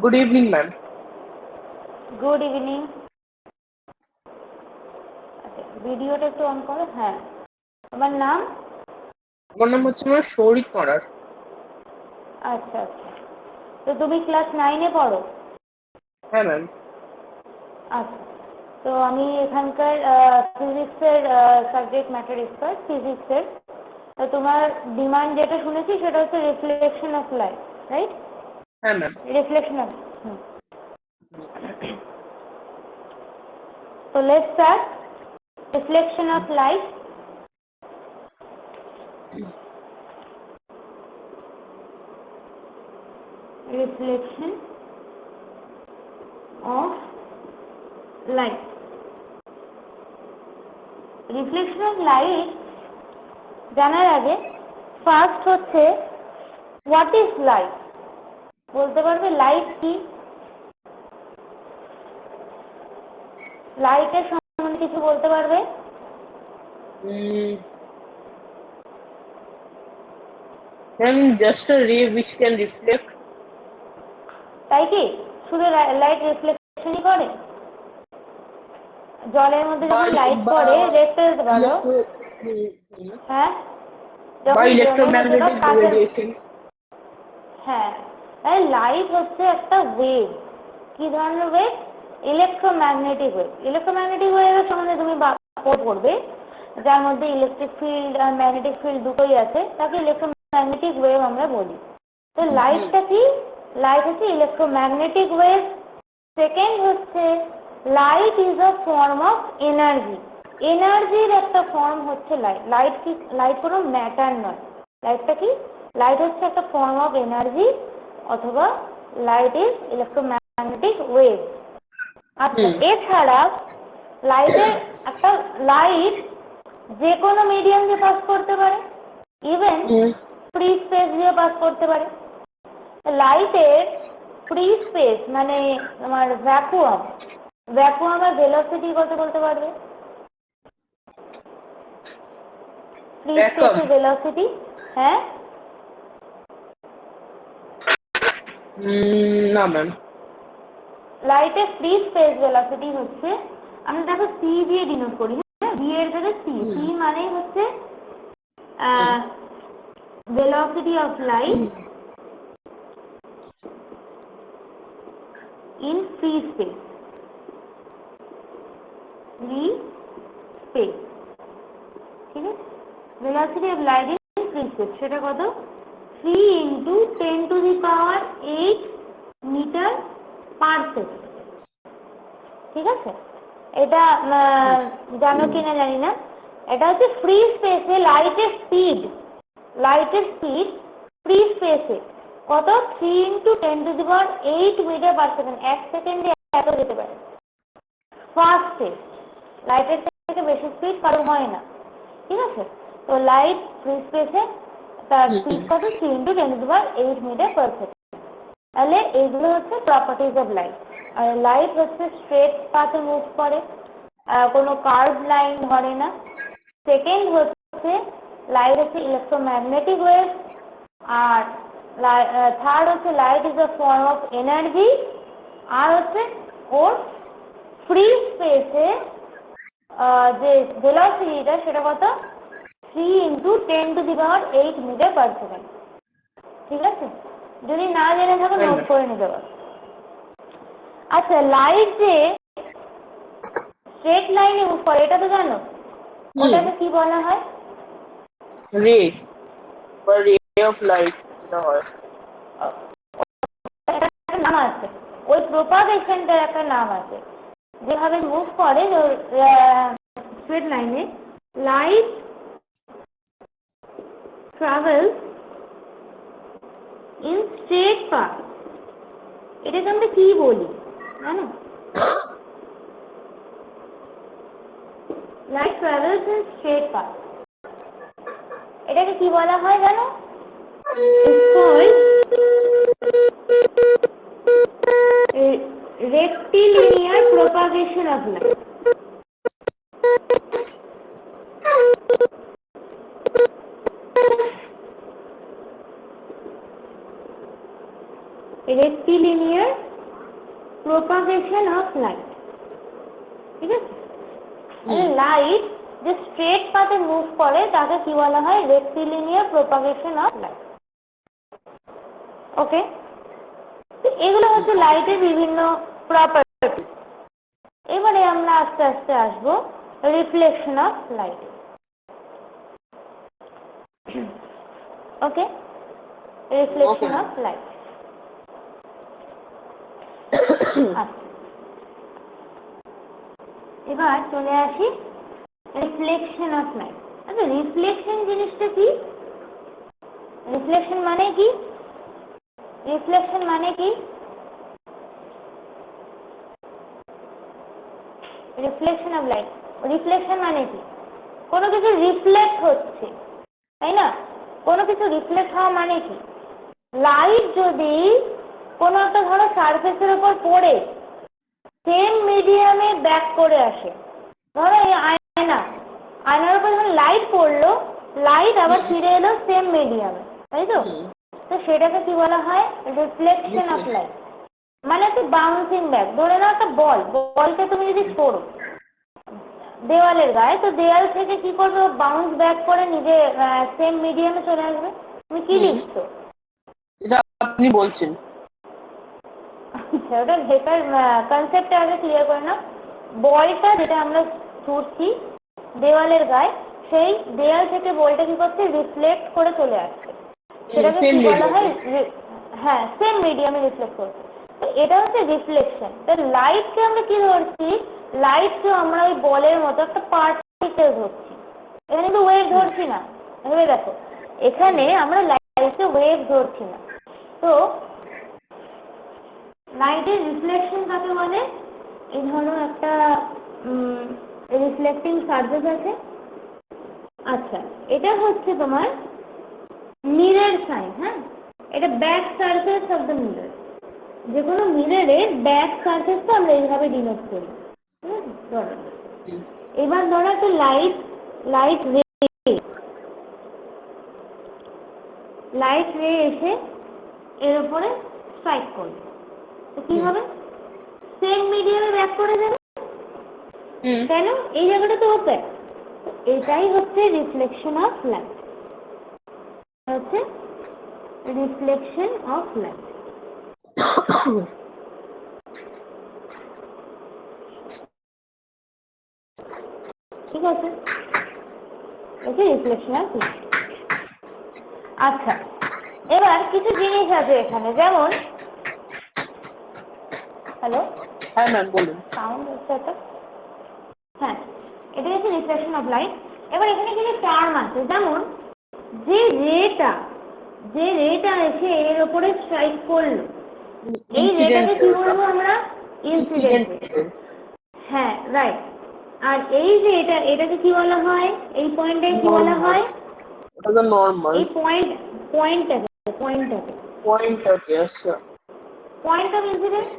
Good evening, ma'am. Good evening. আচ্ছা, ভিডিওটা একটু অন করো। হ্যাঁ, তোমার নাম? আমার নাম হচ্ছে আমার সৌরিক করার। আচ্ছা আচ্ছা, তো তুমি ক্লাস 9-এ পড়ো? হ্যাঁ ম্যাম। আচ্ছা, তো আমি এখানকার ফিজিক্সের সাবজেক্ট ম্যাটার এক্সপার্ট ফিজিক্সের। তো তোমার ডিমান্ড যেটা শুনেছি সেটা হচ্ছে রিফ্লেকশন অফ লাইট, রাইট? হ্যাঁ ma'am. Reflection of, so let's start. Reflection of light. Reflection of light. Reflection of light জানার আগে ফার্স্ট হচ্ছে হোয়াট ইজ লাইট, বলতে পারবে লাইট কি? লাইটের সম্বন্ধে কিছু বলতে পারবে? Ma'am, just a ray which can reflect. তাই কি শুধু লাইট রিফ্লেকশনই করে? জলের মধ্যে যখন লাইট পড়ে দেখতে পারো। হ্যাঁ, বা ইলেকট্রোম্যাগনেটিক রেডিয়েশন। হ্যাঁ, তাই লাইট হচ্ছে একটা ওয়েভ। কি ধরনের ওয়েভ? Electromagnetic wave. ইলেকট্রোম্যাগনেটিক ওয়েভের সম্বন্ধে তুমি পড়বে, যার মধ্যে ইলেকট্রিক ফিল্ড আর ম্যাগনেটিক ফিল্ড দুটোই আছে, তাকে ইলেকট্রোম্যাগনেটিক ওয়েভ আমরা বলি। তো লাইটটা কি? লাইট হচ্ছে ইলেকট্রোম্যাগনেটিক ওয়েভ। সেকেন্ড হচ্ছে light is a form of energy. এনার্জির একটা ফর্ম হচ্ছে লাইট। লাইট কি? লাইট কোনো ম্যাটার নয়। লাইটটা কি? লাইট হচ্ছে একটা ফর্ম অফ এনার্জি, অথবা লাইট ইজ ইলেকট্রোম্যাগনেটিক ওয়েভ। আচ্ছা, এছাড়া লাইটের একটা লাইট যে কোনো মিডিয়াম দিয়ে পাস করতে পারে, ইভেন ফ্রি স্পেস দিয়ে পাস করতে পারে। লাইটের ফ্রি স্পেস মানে তোমার ভ্যাকুয়ামের ভেলোসিটি কত বলতে পারবে? ফ্রি স্পেসের ভেলোসিটি? হ্যাঁ, না ম্যাম। লাইটের ফ্রি স্পেস ভেলোসিটি হচ্ছে, আমরা দেখো সি দিয়ে ডিনোট করি। হ্যাঁ, ভি এর জায়গায় সি। সি মানেই হচ্ছে velocity of light in free space. Free space, ঠিক আছে? velocity of light in free space সেটা কত? 3 into 10 to the power 8 metre per second. ঠিক আছে, এটা জানো কিনা জানি না। এটা হচ্ছে ফ্রি স্পেসে লাইটের স্পিড। লাইটের স্পিড ফ্রি স্পেসে কত? 3 into 10 to the power 8 metre per second. এক সেকেন্ডে এত যেতে পারে। ফাস্টে লাইটের থেকে বেশি স্পিড কারো হয় না। ঠিক আছে, তো লাইট ফ্রি স্পেসে তার স্পিড কত? 3 into 10 to the power 8 metre per second. তাহলে এগুলো হচ্ছে প্রপার্টিজ অফ লাইট। আর লাইট হচ্ছে স্ট্রেট পাথে মুভ করে, কোনো কার্ভ লাইন ধরে না। সেকেন্ড হচ্ছে লাইট হচ্ছে ইলেকট্রোম্যাগনেটিক ওয়েভ। আর থার্ড হচ্ছে light is a form of energy. আর হচ্ছে ওর ফ্রি স্পেসে যে ভেলোসিটিটা সেটা কত? 3 into 10 to the power 8 metre per second. ঠিক আছে, যদি না জেনে থাকো নোট করে নিতে পারো। আচ্ছা, লাইট যে স্ট্রেট লাইনে মুভ করে এটা তো জানো, ওটাকে কি বলা হয়? রে বা রে অফ লাইট হয়। নাম আছে, ওই প্রপাগেশনটার একটা নাম আছে। যেভাবে মুভ করে স্ট্রেট লাইনে, light travels in straight path. এটাকে আমরা কি বলি জানো? Light travels in straight path, এটাকে কি বলা হয় জানো? rectilinear propagation of light. rectilinear propagation of light. ঠিক আছে, লাইট যে স্ট্রেট পাথে মুভ করে তাকে কি বলা হয়? Rectilinear propagation of light. Okay, এগুলো হচ্ছে লাইটের বিভিন্ন প্রপার্টি। এবারে আমরা আস্তে আস্তে আসবো reflection of light. Okay, reflection of light. এবার চলে আসি রিফ্লেকশন অফ লাইট। আচ্ছা, রিফ্লেকশন জিনিসটা কি? রিফ্লেকশন মানে কি? রিফ্লেকশন মানে কি? রিফ্লেকশন অফ লাইট, রিফ্লেকশন মানে কি? কোনো কিছু রিফ্লেক্ট হচ্ছে, তাই না? কোনো কিছু রিফ্লেক্ট হওয়া মানে কি? লাইট যদি কোনো একটা ধরো সারফেসের উপর পড়ে সেম মিডিয়ামে ব্যাক করে আসে, ধরো এই আয়নার উপর যখন লাইট পড়লো, লাইট আবার ফিরে এলো সেম মিডিয়ামে, তাই তো? তো সেটাকে কি বলা হয়? Reflection of light. মানে তো বাউন্সিং ব্যাক। ধরে নাও একটা বলকে তুমি যদি ছোড়ো দেওয়ালের গায়ে, তো দেওয়াল থেকে কি করবে? বাউন্স ব্যাক করে নিজে সেম মিডিয়ামে চলে আসবে। তুমি কি লিখছো? এটা আপনি বলছেন। ওটা ভেতর কনসেপ্টটা আগে ক্লিয়ার করে নাও। বলটা যেটা আমরা ছুটছি দেওয়ালের গায়ে, সেই দেওয়াল থেকে বলটা কি করছে? রিফ্লেক্ট করে চলে আসছে। সেটাকে কি বলা হয়? হ্যাঁ, সেম মিডিয়ামে রিফ্লেক্ট করছে। তো এটা হচ্ছে রিফ্লেকশন। তো লাইটকে আমরা কি ধরছি? লাইটকে আমরা ওই বলের মতো একটা পার্টিকেল ধরছি। এখানে কিন্তু ওয়েভ ধরছি না। ভেবে দেখো, এখানে আমরা লাইটকে ওয়েভ ধরছি না। তো লাইটের রিফ্লেকশন কাকে বলে? এই ধরো একটা রিফ্লেক্টিং সারফেস আছে। আচ্ছা, এটা হচ্ছে তোমার মিরর সাইন। হ্যাঁ, এটা back surface of the mirror. যে কোনো মিররের ব্যাক সারফেসটা আমরা এইভাবে ডিনোট করি। এবার ধরো একটা লাইট রে এসে এর উপরে স্ট্রাইক করবে, তো কি হবে? সেম মিডিয়ামে ব্যাক করে যাবে। কেন? এই জায়গাটা তো ওপেন। এটাই হচ্ছে রিফ্লেকশন অফ লাইট। হচ্ছে রিফ্লেকশন অফ লাইট। ঠিক আছে, এটা রিফ্লেকশন অফ লাইট। আচ্ছা, এবার কিছু জিনিস আছে এখানে, যেমন হ্যালো, হ্যাঁ ম্যাম বলুন। সাউন্ড হচ্ছে একটা। হ্যাঁ, এটা হচ্ছে রিফ্লেকশন অফ লাইট। এবার এখানে কিছু টার্ম আছে, যেমন যে রেটা এসে এর উপরে স্ট্রাইক করলো, এই রেটাকে কি বলবো আমরা? ইনসিডেন্ট রে। হ্যাঁ, রাইট। আর এই যে এটাকে কি বলা হয়? এই পয়েন্টটাকে কি বলা হয়? ওটা তো নরমাল। এই পয়েন্টটাকে আচ্ছা, পয়েন্ট অফ ইনসিডেন্ট,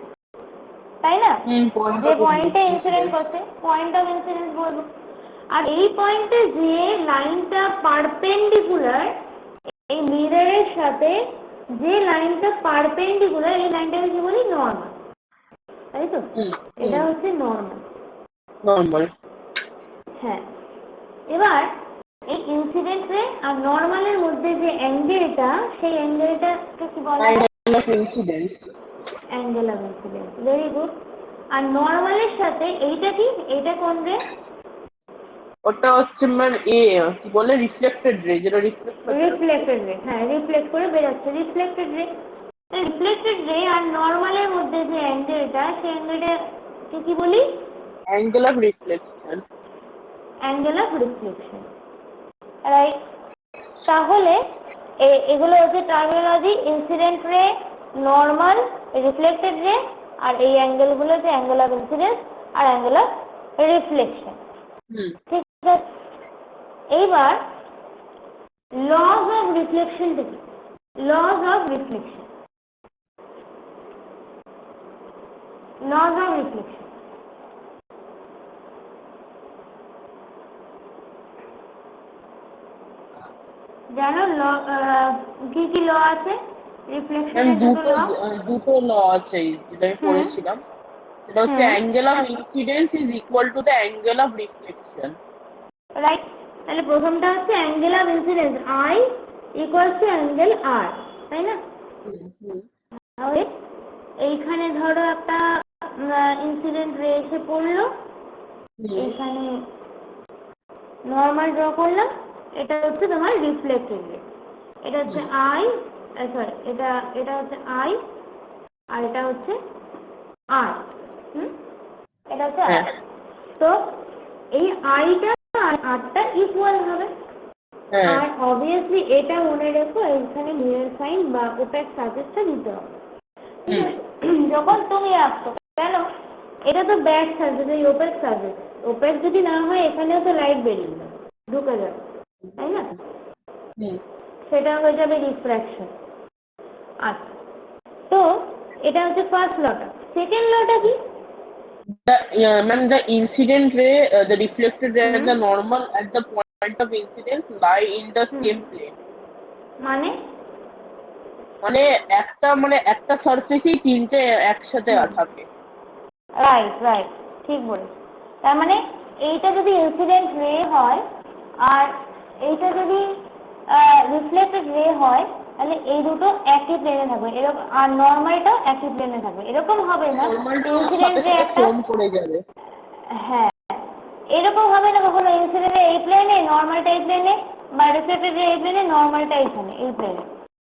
তাই না? যে পয়েন্টে ইনসিডেন্ট করছে পয়েন্ট অফ ইনসিডেন্ট বলবো। আর এই পয়েন্টে যে লাইনটা পারপেন্ডিকুলার এই মিররের সাথে, যে লাইনটা পারপেন্ডিকুলার, এই লাইনটাকে কি বলি? নরমাল, তাই তো? এটা হচ্ছে নরমাল। হ্যাঁ, এবার এই ইনসিডেন্ট রে আর নরমালের মধ্যে যে অ্যাঙ্গেলটা, সেই অ্যাঙ্গেলটাকে কি বলা হয়? Angle of incidence. Very good. আর নরমালের সাথে এইটা কি? এইটা কোন রে? ওটা হচ্ছে ম্যাম কি বলে? রিফ্লেক্টেড রে, যেটা রিফ্লেক্টেড রে। হ্যাঁ, রিফ্লেক্ট করে বেরোচ্ছে রিফ্লেক্টেড রে। রিফ্লেক্টেড রে আর নরমালের মধ্যে যে অ্যাঙ্গেলটা, সেই অ্যাঙ্গেলটাকে কি বলি? Angle of reflection. রাইট। তাহলে এগুলো হচ্ছে terminology. Incident ray, normal, reflected ray, আর এই অ্যাঙ্গেলগুলো হচ্ছে অ্যাঙ্গেল অফ ইনসিডেন্স আর অ্যাঙ্গেল অফ রিফ্লেকশন। ঠিক আছে, এইবার লজ অফ রিফ্লেকশন কি? লজ অফ রিফ্লেকশন জানো? কি কি ল আছে রিফ্লেকশনের? দুটো ল আছে যেটা আমি পড়েছিলাম। এটা হচ্ছে angle of incidence is equal to the angle of reflection. Right. তাহলে প্রথমটা হচ্ছে angle of incidence I equals to angle R, তাই না? তাহলে এইখানে ধরো একটা ইনসিডেন্ট রে এসে পড়লো, এইখানে নর্মাল ড্র করলাম, এটা হচ্ছে তোমার রিফ্লেক্টেড রে, এটা হচ্ছে আই, সরি এটা হচ্ছে আই আর এটা হচ্ছে আর, এটা হচ্ছে আর। তো এই আইটা আর আরটা ইকুয়াল হবে, আর অবভিয়াসলি এটা মনে রেখো এইখানে মিরর সাইন বা ওপেক সারফেসটা দিতে হবে। যখন তুমি রাখছো কেন, এটা তো ব্যাক সারফেস, এই ওপেক সারফেস, ওপেক যদি না হয় এখানেও তো লাইট বেরিয়ে যাবে, ঢুকে যাবে, তাই না? সেটা হয়ে যাবে রিফ্র্যাকশন। আচ্ছা, তো এটা হচ্ছে ফার্স্ট লটা। সেকেন্ড লটা কি? The incident ray, the reflected ray and the normal at the point of incidence lie in the same plane. মানে একটা সারফেসেই তিনটে একসাথে থাকে। রাইট, ঠিক বলেছ। তার মানে এইটা যদি ইনসিডেন্ট রে হয় আর এইটা যদি রিফ্লেক্টেড রে হয়, তাহলে এই দুটো একই প্লেনে থাকবে, এরকম, আর নর্মালটাও একই প্লেনে থাকবে। এরকম হবে না ইনসিডেন্ট রে একটা কম পড়ে যাবে। হ্যাঁ, এরকম হবে না কখনো ইনসিডেন্ট এই প্লেনে, নর্মালটা এই প্লেনে, বা রিফ্লেক্টেড এই প্লেনে, নর্মালটা এইখানে এই প্লেনে,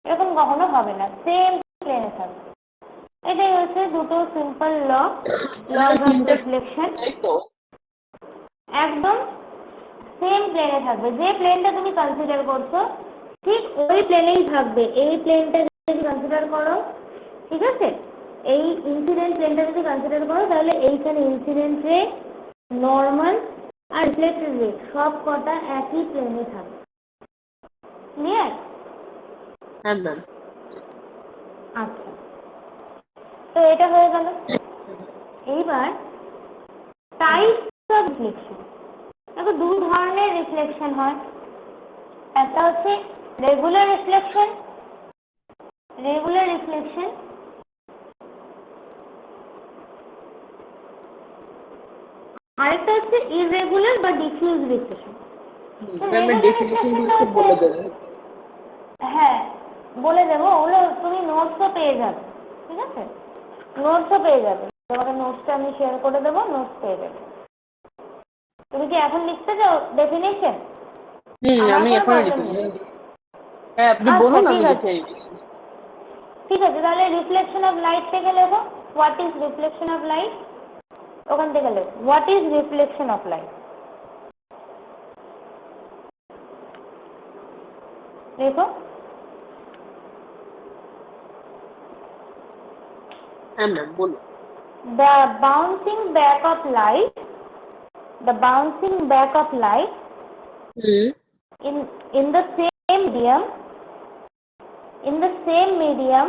এরকম কখনো হবে না, সেম প্লেনে থাকবে। এটাই হচ্ছে দুটো সিম্পল লজ অফ রিফ্লেকশন। একদম সেম প্লেনে থাকবে, যে প্লেনটা তুমি কনসিডার করছো ঠিক ওই প্লেনেই থাকবে। এই প্লেনটা যদি কনসিডার করো, ঠিক আছে, এই ইনসিডেন্ট প্লেনটা যদি কনসিডার করো, তাহলে এইখানে ইনসিডেন্ট রে, নর্মাল আর রিফ্লেক্টেড রে সব কটা একই প্লেনে থাকবে। ক্লিয়ার? হ্যাঁ ম্যাম। আচ্ছা, তো এটা হয়ে গেল। এইবার টাইপস অফ রিফ্লেকশন। দেখো, দু ধরনের রিফ্লেকশন হয়, একটা হচ্ছে রেগুলার রিফ্লেকশন, আরেকটা হচ্ছে ইররেগুলার বা ডিফিউজ রিফ্লেকশন। হ্যাঁ, বলে দেবো, ওগুলো তুমি নোটসও পেয়ে যাবে, ঠিক আছে, নোটসও পেয়ে যাবে, তোমাকে নোটসটা আমি শেয়ার করে দেবো, নোটস পেয়ে যাবে। তুমি কি এখন লিখতে চাও ডেফিনেশন? আমি এখন আপনি বলুন, আমি লিখে দিচ্ছি। ঠিক আছে, তাহলে রিফ্লেকশন অফ লাইট থেকে লেখো, what is reflection of light, ওখান থেকে লেখো what is reflection of light, লেখো। হ্যাঁ ম্যাম, বলুন। The bouncing back of light in the same medium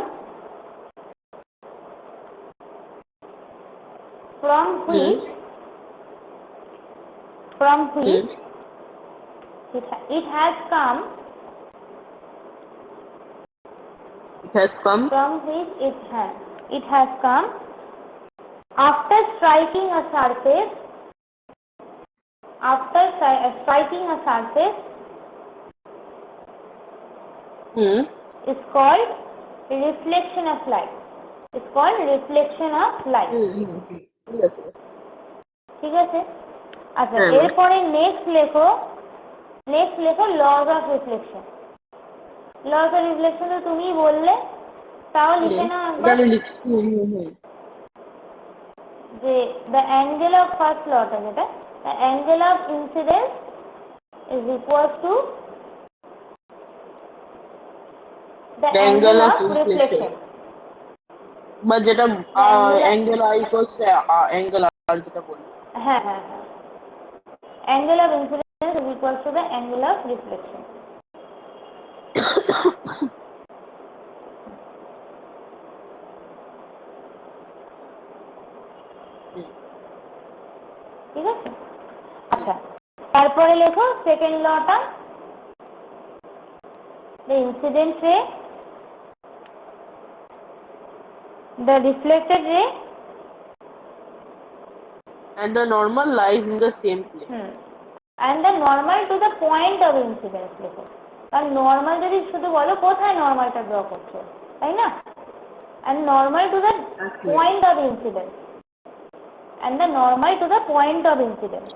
from which it has come, from which it has come after striking a surface, is called reflection of light. ঠিক আছে? আচ্ছা, এরপরে next লেখো lodge of reflection. Lodge of reflection তো তুমি বললে, তাও লিখে নাও একবার, যে the angle of first lota, যেটা the angle of incidence is equals to the angle of reflection, বা যেটা angle I equals to angle R, যেটা বলি। হ্যাঁ, angle of incidence is equals to the angle of reflection. ঠিক আছে? আচ্ছা, তারপরে লেখো সেকেন্ড লটা, the incident ray, the reflected ray and the normal lies in the same plane. And the normal to the point of incidence লেখো, কারণ normal যদি শুধু বলো কোথায় নর্মালটা ড্র করছো, তাই না? And normal to the point of incidence, and the normal to the point of incidence.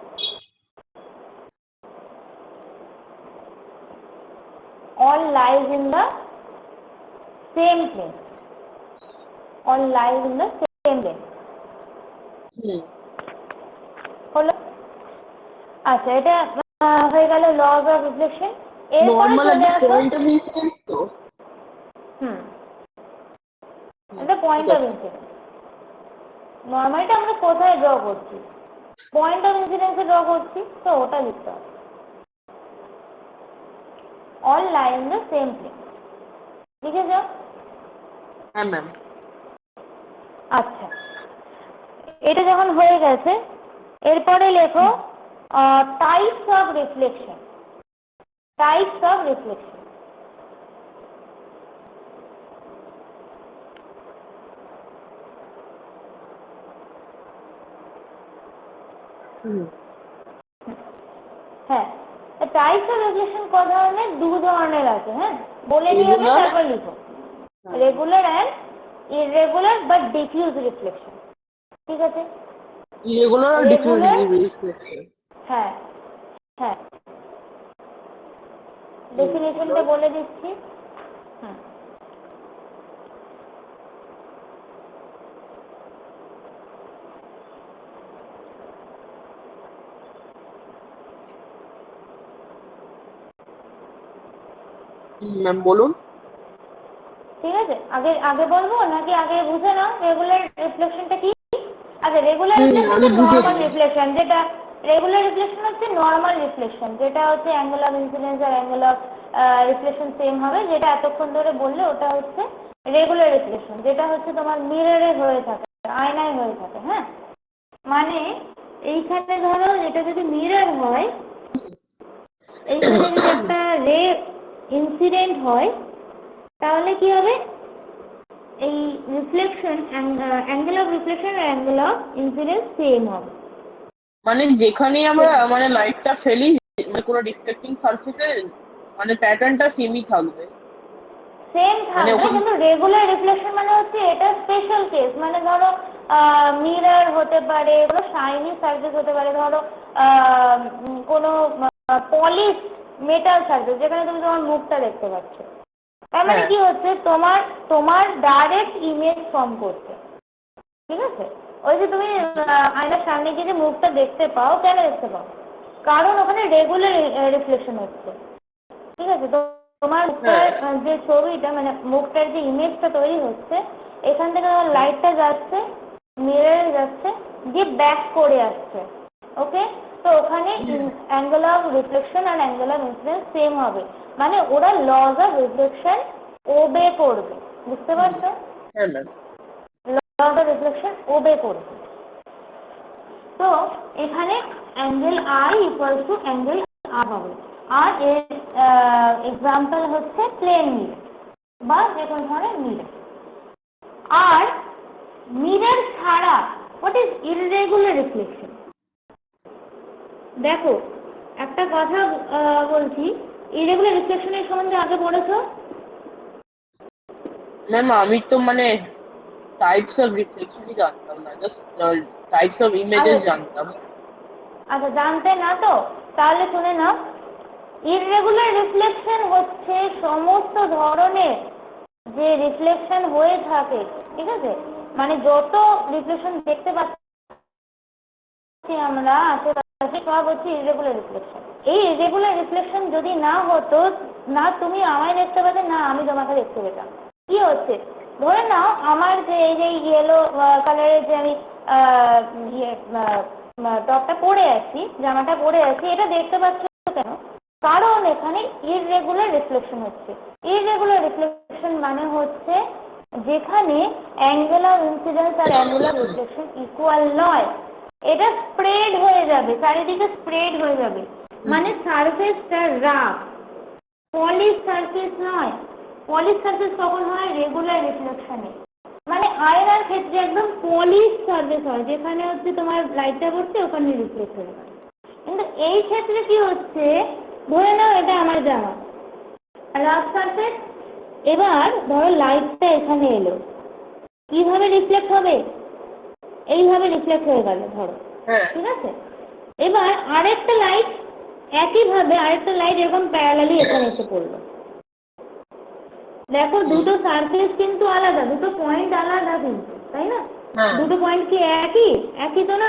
All lies in the same plane. All lies in the same plane. হলো? আচ্ছা, এটা হয়ে গেল laws of reflection. Normal at the point of incidence তো? At the point of incidence. নর্মালটা আমরা কোথায় draw করছি? Point of ইনসিডেন্সে draw করছি, তো ওটা লিখতে হবে। All lie in the same plane. লিখেছ? হ্যাঁ ম্যাম। আচ্ছা, এটা যখন হয়ে গেছে, এরপরে লেখো types of reflection. Types of reflection. হ্যাঁ, টাইপস অফ রিফ্লেকশন ক ধরনের? দু ধরনের আছে। হ্যাঁ, বলে নিয়ে হবে, তারপর লিখো। Regular and irregular but diffuse reflection. ঠিক আছে? ইররেগুলার আর ডিফিউজ রিফ্লেকশন। হ্যাঁ হ্যাঁ, ডেফিনেশনটা বলে দিচ্ছি। ম্যাম বলুন। ঠিক আছে, আগে আগে বলবো নাকি আগে বুঝে নাও রেগুলার রিফ্লেকশনটা কি? আচ্ছা, রেগুলার রিফ্লেকশন নরমাল রিফ্লেকশন, যেটা রেগুলার রিফ্লেকশন হচ্ছে নরমাল রিফ্লেকশন, যেটা হচ্ছে অ্যাঙ্গেল অফ ইনসিডেন্স আর অ্যাঙ্গেল অফ রিফ্লেকশন সেম হবে, যেটা এতক্ষণ ধরে বললে ওটা হচ্ছে রেগুলার রিফ্লেকশন, যেটা হচ্ছে তোমার মিররে হয়ে থাকে, আয়নায় হয়ে থাকে। হ্যাঁ, মানে এইখানে ধরো এটা যদি মিরর হয়, এইখানে যদি একটা রে ইনসিডেন্ট হয়, তাহলে কি হবে? এই রিফ্লেকশন অ্যাঙ্গেল অফ রিফ্লেকশন আর অ্যাঙ্গেল অফ ইনসিডেন্স সেম হবে। মানে যেখানেই আমরা মানে লাইটটা ফেলি, মানে কোনো রিফ্লেক্টিং সারফেসে মানে প্যাটার্নটা সেমই থাকবে। সেম থাকবে, কিন্তু রেগুলার রিফ্লেকশন মানে হচ্ছে এটা স্পেশাল কেস। মানে ধরো মিরর হতে পারে, কোনো শাইনি সারফেস হতে পারে, ধরো কোনো পলিশ মেটাল সারফেস যেখানে তুমি তোমার মুখটা দেখতে পাচ্ছ। তার মানে কি হচ্ছে, তোমার ডাইরেক্ট ইমেজ ফর্ম করছে। ঠিক আছে? ওই যে তুমি আয়নার সামনে গিয়ে যে মুখটা দেখতে পাও, কেন দেখতে পাও? কারণ ওখানে রেগুলার রিফ্লেকশন হচ্ছে। ঠিক আছে? তো তোমার যে ছবিটা, মানে মুখটার যে ইমেজটা তৈরি হচ্ছে, এখান থেকে লাইটটা যাচ্ছে, মিররে যাচ্ছে, দিয়ে ব্যাক করে আসছে। ওকে, তো ওখানে অ্যাঙ্গেল অফ রিফ্লেকশন আর অ্যাঙ্গেল অফ ইনসিডেন্স সেম হবে, মানে ওরা লজ অফ রিফ্লেকশন ওবে করবে। বুঝতে পারছো? হ্যাঁ ma'am. Laws of reflection obey করবে। তো এখানে angle I equal to angle R হবে। আর এর এক্সাম্পল হচ্ছে প্লেন মিরর বা যে কোনো ধরনের মিরর। আর মিরর ছাড়া হোয়াট ইজ ইররেগুলার রিফ্লেকশন? দেখো, একটা কথা বলছি, ইররেগুলার রিফ্লেকশনের সম্বন্ধে আগে পড়েছো? ম্যাম আমি তো মানে টাইপস অফ রিফ্লেকশনই জানতাম না, জাস্ট টাইপস অফ ইমেজেস জানতাম। আচ্ছা, জানতে না তো? তাহলে শুনে নাও, ইররেগুলার রিফ্লেকশন হচ্ছে সমস্ত ধরনের যে রিফ্লেকশন হয়ে থাকে। ঠিক আছে? মানে যত রিফ্লেকশন দেখতে পাচ্ছি আমরা আশেপাশে, সব হচ্ছে ইররেগুলার রিফ্লেকশন। এই ইররেগুলার রিফ্লেকশন যদি না হতো, না তুমি আমায় দেখতে পেতে, না আমি তোমাকে দেখতে পেতাম। কি হচ্ছে, ধরে নাও আমার যে এই যে ইয়েলো কালারের যে আমি টপটা পরে আছি, জামাটা পরে আছি, এটা দেখতে পাচ্ছ কেন? কারণ এখানে ইররেগুলার রিফ্লেকশন হচ্ছে। ইররেগুলার রিফ্লেকশন মানে হচ্ছে যেখানে অ্যাঙ্গেল অফ ইনসিডেন্স আর অ্যাঙ্গেল অফ রিফ্লেকশন ইকুয়াল নয়, এটা স্প্রেড হয়ে যাবে, চারিদিকে স্প্রেড হয়ে যাবে। মানে সারফেসটা রাফ, পলিশ সারফেস নয়। পলিশ সারফেস কখন হয়? রেগুলার রিফ্লেকশনে। মানে আয়নার ক্ষেত্রে একদম পলিশ সারফেস হয়, যেখানে হচ্ছে তোমার লাইটটা পড়ছে ওখানে রিফ্লেক্ট হয়ে গেল। কিন্তু এই ক্ষেত্রে কি হচ্ছে, ধরে নাও এটা আমার জামা, রাফ সারফেস, এবার ধরো লাইটটা এখানে এলো, কিভাবে রিফ্লেক্ট হবে, এইভাবে রিফ্লেক্ট হয়ে গেল ধরো, হ্যাঁ ঠিক আছে। এবার আরেকটা লাইট, একইভাবে আরেকটা লাইট এরকম প্যারালালি এখানে এসে পড়লো। দেখো দুটো সারফেস কিন্তু আলাদা, দুটো পয়েন্ট আলাদা কিন্তু, তাই না? হ্যাঁ দুটো পয়েন্ট কি একই? একই তো না।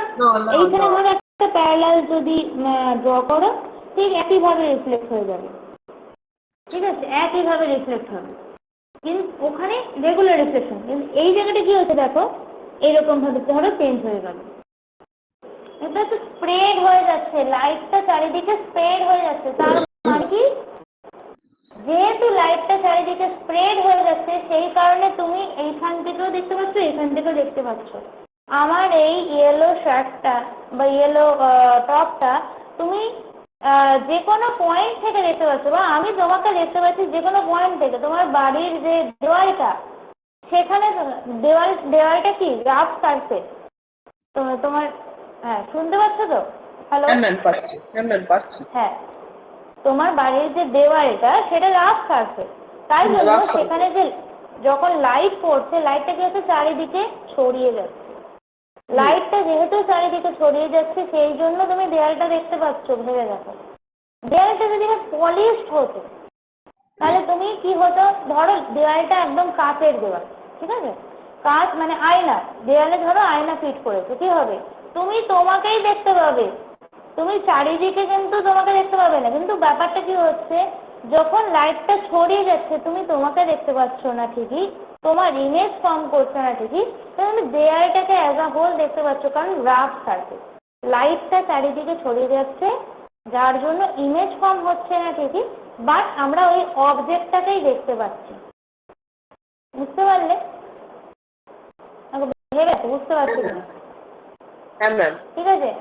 এইখানে ধরো একটা প্যারালাল যদি ড্র করো, ঠিক একইভাবে রিফ্লেক্ট হয়ে যাবে, ঠিক আছে, একইভাবে রিফ্লেক্ট হবে, কিন্তু ওখানে রেগুলার রিফ্লেকশন। কিন্তু এই জায়গাটা কি হচ্ছে দেখো, এইরকম ভাবে ধরো চেঞ্জ হয়ে গেল, এটা তো স্প্রেড হয়ে যাচ্ছে, লাইটটা চারিদিকে স্প্রেড হয়ে যাচ্ছে। তার মানে কি, যেহেতু লাইটটা চারিদিকে স্প্রেড হয়ে যাচ্ছে, সেই কারণে তুমি এইখান থেকেও দেখতে পাচ্ছ, এইখান থেকেও দেখতে পাচ্ছ। আমার এই ইয়েলো শার্টটা বা ইয়েলো টপটা তুমি যে কোনো পয়েন্ট থেকে দেখতে পাচ্ছ, বা আমি তোমাকে দেখতে পাচ্ছি যে কোনো পয়েন্ট থেকে। তোমার বাড়ির যে দেওয়ালটা, সেখানে দেওয়ালটা কি রাফ সারফেস, তোমার, হ্যাঁ শুনতে পাচ্ছ তো? হ্যালো, হ্যাঁ ম্যাম পাচ্ছি, হ্যাঁ ম্যাম পাচ্ছি। হ্যাঁ, তোমার বাড়ির যে দেওয়ালটা সেটা রাফ সারফেস, তাই জন্য রাফ সারফেস। সেখানে যে যখন লাইট পড়ছে, লাইটটা কি হচ্ছে চারিদিকে ছড়িয়ে যাচ্ছে। লাইটটা যেহেতু চারিদিকে ছড়িয়ে যাচ্ছে, সেই জন্য তুমি দেয়ালটা দেখতে পাচ্ছ। ভেবে দেখো, দেয়ালটা যদি পলিশড হতো, তাহলে তুমি কি হতো, ধরো দেওয়ালটা একদম কাচের দেওয়াল, ঠিক আছে, কাচ মানে আয়না, দেওয়ালে ধরো আয়না ফিট করেছো, কি হবে, তুমি তোমাকেই দেখতে পাবে, তুমি চারিদিকে কিন্তু তোমাকে দেখতে পাবে না। কিন্তু ব্যাপারটা কি হচ্ছে, যখন লাইটটা ছড়িয়ে যাচ্ছে, তুমি তোমাকে দেখতে পাচ্ছ না ঠিকই, তোমার ইমেজ ফর্ম করছে না ঠিকই, তুমি দেয়ালটাকে অ্যাজ আ হোল দেখতে পাচ্ছ, কারণ রাফ সারফেস, লাইটটা চারিদিকে ছড়িয়ে যাচ্ছে, যার জন্য ইমেজ ফর্ম হচ্ছে না ঠিকই, বাট আমরা ওই অবজেক্টটাকেই দেখতে পাচ্ছি। বুঝতে পারলে? ভেবে বুঝতে পারছি না? হ্যাঁ ম্যাম। ঠিক আছে,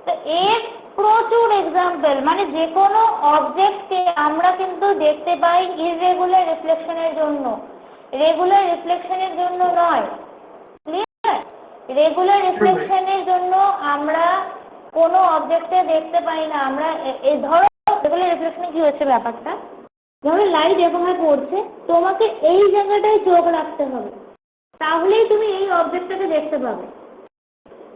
তো এর প্রচুর এক্সাম্পল, মানে যে কোনো অবজেক্টকে আমরা কিন্তু দেখতে পাই ইররেগুলার রিফ্লেকশনের জন্য, রেগুলার রিফ্লেকশনের জন্য নয়। ক্লিয়ার? রেগুলার রিফ্লেকশনের জন্য আমরা কোনো অবজেক্টে দেখতে পাই না। আমরা ধরো রেগুলার রিফ্লেকশনে কি হচ্ছে ব্যাপারটা, ধরো লাইট এরকমভাবে পড়ছে, তোমাকে এই জায়গাটায় চোখ রাখতে হবে, তাহলেই তুমি এই অবজেক্টটাকে দেখতে পাবে।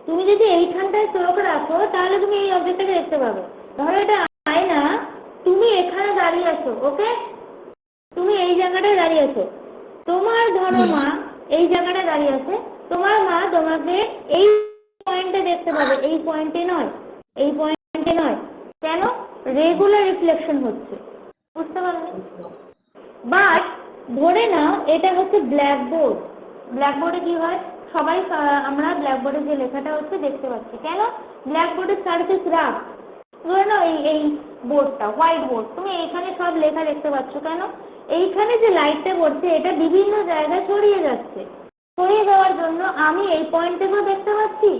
তুমি যদি এইখানটায় চোখ রাখো, তাহলে তুমি এই অবজেক্টটাকে দেখতে পাবে। ধরো এটা আয়না, তুমি এখানে দাঁড়িয়ে আছো, ওকে, তুমি এই জায়গাটায় দাঁড়িয়ে আছো, তোমার ধরো মা এই জায়গাটায় দাঁড়িয়ে আছে, তোমার মা তোমাকে এই পয়েন্টে দেখতে পাবে, এই পয়েন্টে নয়, এই পয়েন্টে নয়। কেন? রেগুলার রিফ্লেকশন হচ্ছে। বুঝতে পারলে? বাট ধরে নাও এটা হচ্ছে ব্ল্যাকবোর্ড, ব্ল্যাকবোর্ডে কি হয়, সবাই আমরা ব্ল্যাকবোর্ডে যে লেখাটা হচ্ছে দেখতে পাচ্ছি। কেন? ব্ল্যাকবোর্ডের সারফেস রাফ। ধরে নাও এই বোর্ডটা হোয়াইট বোর্ড, তুমি এইখানে সব লেখা দেখতে পাচ্ছ। কেন? এইখানে যে লাইটটা পড়ছে, এটা বিভিন্ন জায়গায় ছড়িয়ে যাচ্ছে, ছড়িয়ে যাওয়ার জন্য আমি এই পয়েন্ট থেকেও দেখতে পাচ্ছি,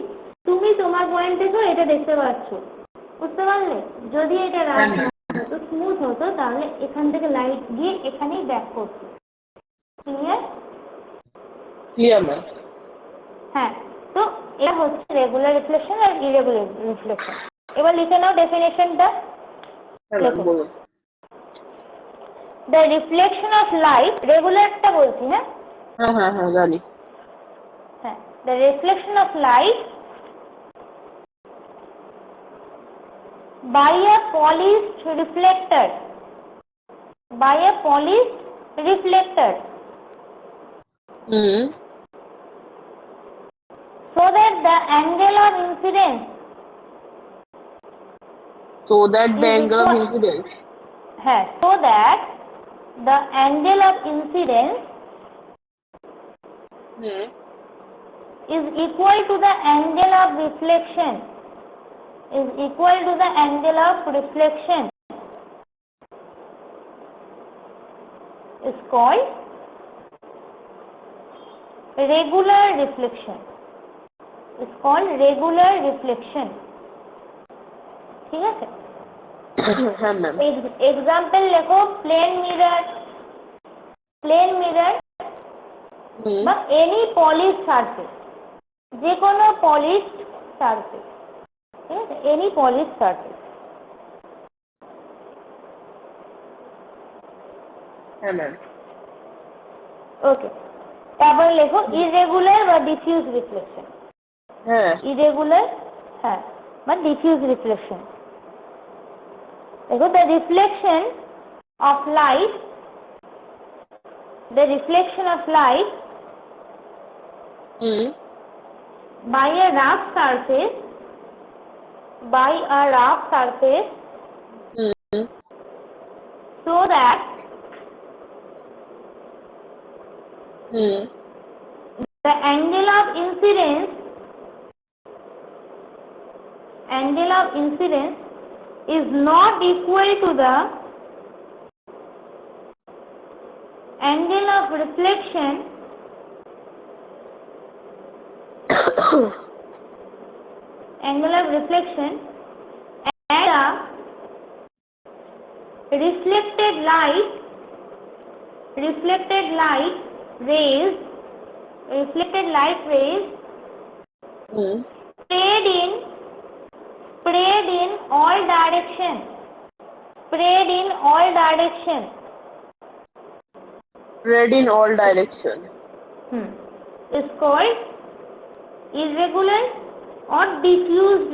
তুমি তোমার পয়েন্ট থেকেও এটা দেখতে পাচ্ছ। বুঝতে পারলে? যদি এটা রাফ হতো, স্মুথ হতো, তাহলে এখান থেকে লাইট গিয়ে এখানেই ব্যাক করতো। ক্লিয়ার? Clear ma'am. হ্যাঁ, তো এটা হচ্ছে রেগুলার রিফ্লেকশন আর ইরেগুলার রিফ্লেকশন। এবার লিখে নাও ডেফিনেশনটা। হ্যাঁ ম্যাম বলুন। দ্য রিফ্লেকশন অফ লাইট, রেগুলারটা বলছি, হ্যাঁ হ্যাঁ হ্যাঁ হ্যাঁ জানি। হ্যাঁ, the reflection of light by a polished reflector, by a polished reflector, so that the angle of incidence, so that the angle of incidence, so that the angle of incidence is equal to the angle of reflection, is equal to the angle of reflection, is called regular reflection, is called regular reflection. ঠিক আছে? হ্যাঁ ma'am. Example লেখো, plane mirror, plane mirror হুম, বা any polish surface, যে কোনো polished surface, ঠিক আছে, any polish surface. হ্যাঁ ম্যাম। ওকে, তারপরে লেখো ইরেগুলার বা ডিফিউজ রিফ্লেকশন। হ্যাঁ। ইরেগুলার, হ্যাঁ, বা ডিফিউজ রিফ্লেকশন। দেখো, the reflection of light hmm, by a rough surface hmm, so that hmm, the angle of incidence is not equal to the angle of reflection and the reflected light rays hmm, spread in all directions red in all direction. is called irregular or diffused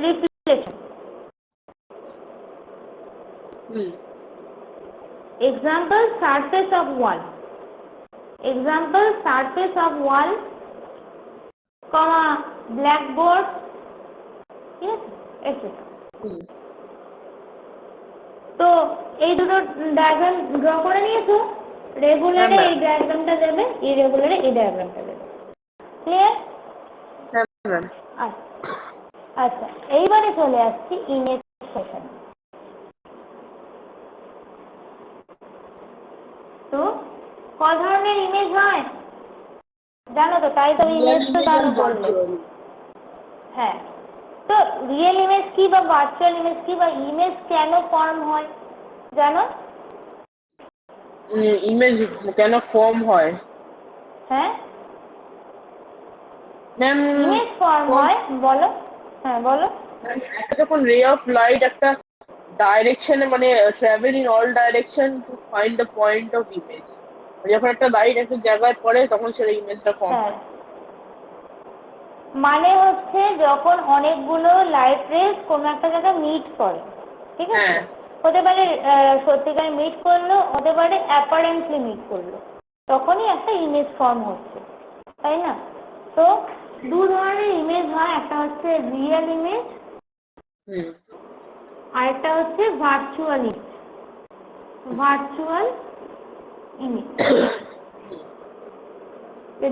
reflection. Hmm, Example, surface of wall, comma, blackboard, yes, etc. হুম, তো এই দুটো diagram draw করে নিয়েছো। রেগুলারে এই ডায়াগ্রামটা দেবে, ইরেগুলারে এই ডায়াগ্রামটা দেবে। Clear? হ্যাঁ ম্যাম। আচ্ছা, এইবারে চলে আসছি ইমেজ সেকশন। তো ক ধরনের ইমেজ হয় জানো তো? তাই তো ইমেজ তো জানো বললে। হ্যাঁ, তো রিয়েল ইমেজ কি বা ভার্চুয়াল ইমেজ কি বা ইমেজ কেন ফর্ম হয় জানো? ইমেজ কেন ফর্ম হয়? হ্যাঁ, ম্যাম, ইমেজ ফর্ম হয়, বলো। হ্যাঁ বলো। যখন রে অফ লাইট একটা ডাইরেকশনে মানে travel in all direction to find the point of image, যখন একটা লাইট একটা জায়গায় পড়ে তখন সেটা ইমেজটা ফর্ম হ্যাঁ, হয়। মানে হচ্ছে যখন অনেকগুলো লাইট রেজ কোনো একটা জায়গায় মিট করে, ঠিক আছে, হ্যাঁ। হতে পারে সত্যিকারে মিট করলো, হতে পারে অ্যাপারেন্টলি মিট করলো, তখনই একটা ইমেজ ফর্ম হচ্ছে, তাই না? তো দু ধরনের ইমেজ হয়, একটা হচ্ছে রিয়েল ইমেজ, হুম, আর একটা হচ্ছে ভার্চুয়াল ইমেজ।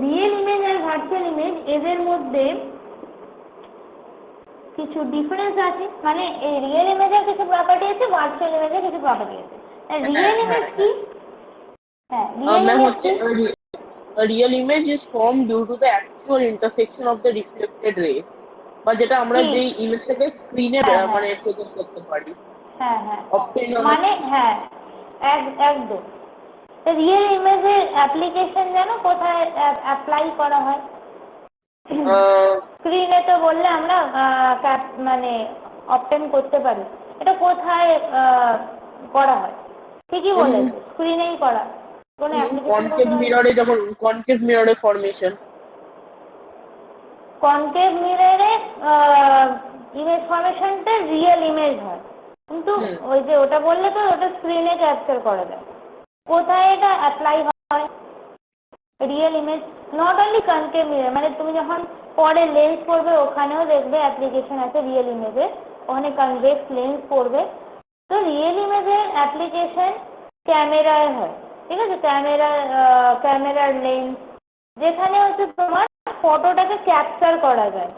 রিয়েল ইমেজ আর ভার্চুয়াল ইমেজ এদের মধ্যে কিছু ডিফারেন্স আছে, মানে এই রিয়েল ইমেজের কিছু প্রপার্টি আছে, ভার্চুয়াল ইমেজের কিছু প্রপার্টি আছে। রিয়েল ইমেজ কি? হ্যাঁ, রিয়েল ম্যাম ইমেজ হচ্ছে কি? a real image is formed due to the actual intersection of the reflected rays, বা যেটা আমরা ঠিক, যেই ইমেজ থেকে স্ক্রিনে হ্যাঁ হ্যাঁ মানে প্রজেক্ট করতে পারি, হ্যাঁ হ্যাঁ, obtain on মানে হ্যাঁ, একদম। রিয়েল ইমেজের অ্যাপ্লিকেশন জানো কোথায় অ্যাপ্লাই করা হয়? স্ক্রিনে তো বললে আমরা মানে অবটেন করতে পারি, এটা কোথায় করা হয়? ঠিকই বলেছো, স্ক্রিনেই করা। কোনো অ্যাপ্লিকেশন কনকেভ বলতে পারি? মিররে, যখন কনকেভ মিররে ফর্মেশন। কনকেভ মিররে ইমেজ ফরমেশনটা রিয়েল ইমেজ হয়, কিন্তু ওই যে ওটা বললে তো ওটা স্ক্রিনে ক্যাপচার করা যায়। কোথায় এটা অ্যাপ্লাই হয়? Real image, not only concave mirror, মানে তুমি যখন পরে লেন্স পড়বে ওখানেও দেখবে অ্যাপ্লিকেশন আছে রিয়েল ইমেজের, ওখানে কনভেক্স লেন্স পড়বে। তো রিয়েল ইমেজের অ্যাপ্লিকেশন ক্যামেরায় হয়, ঠিক আছে, ক্যামেরার লেন্স, যেখানে হচ্ছে তোমার ফটোটাকে ক্যাপচার করা যায়,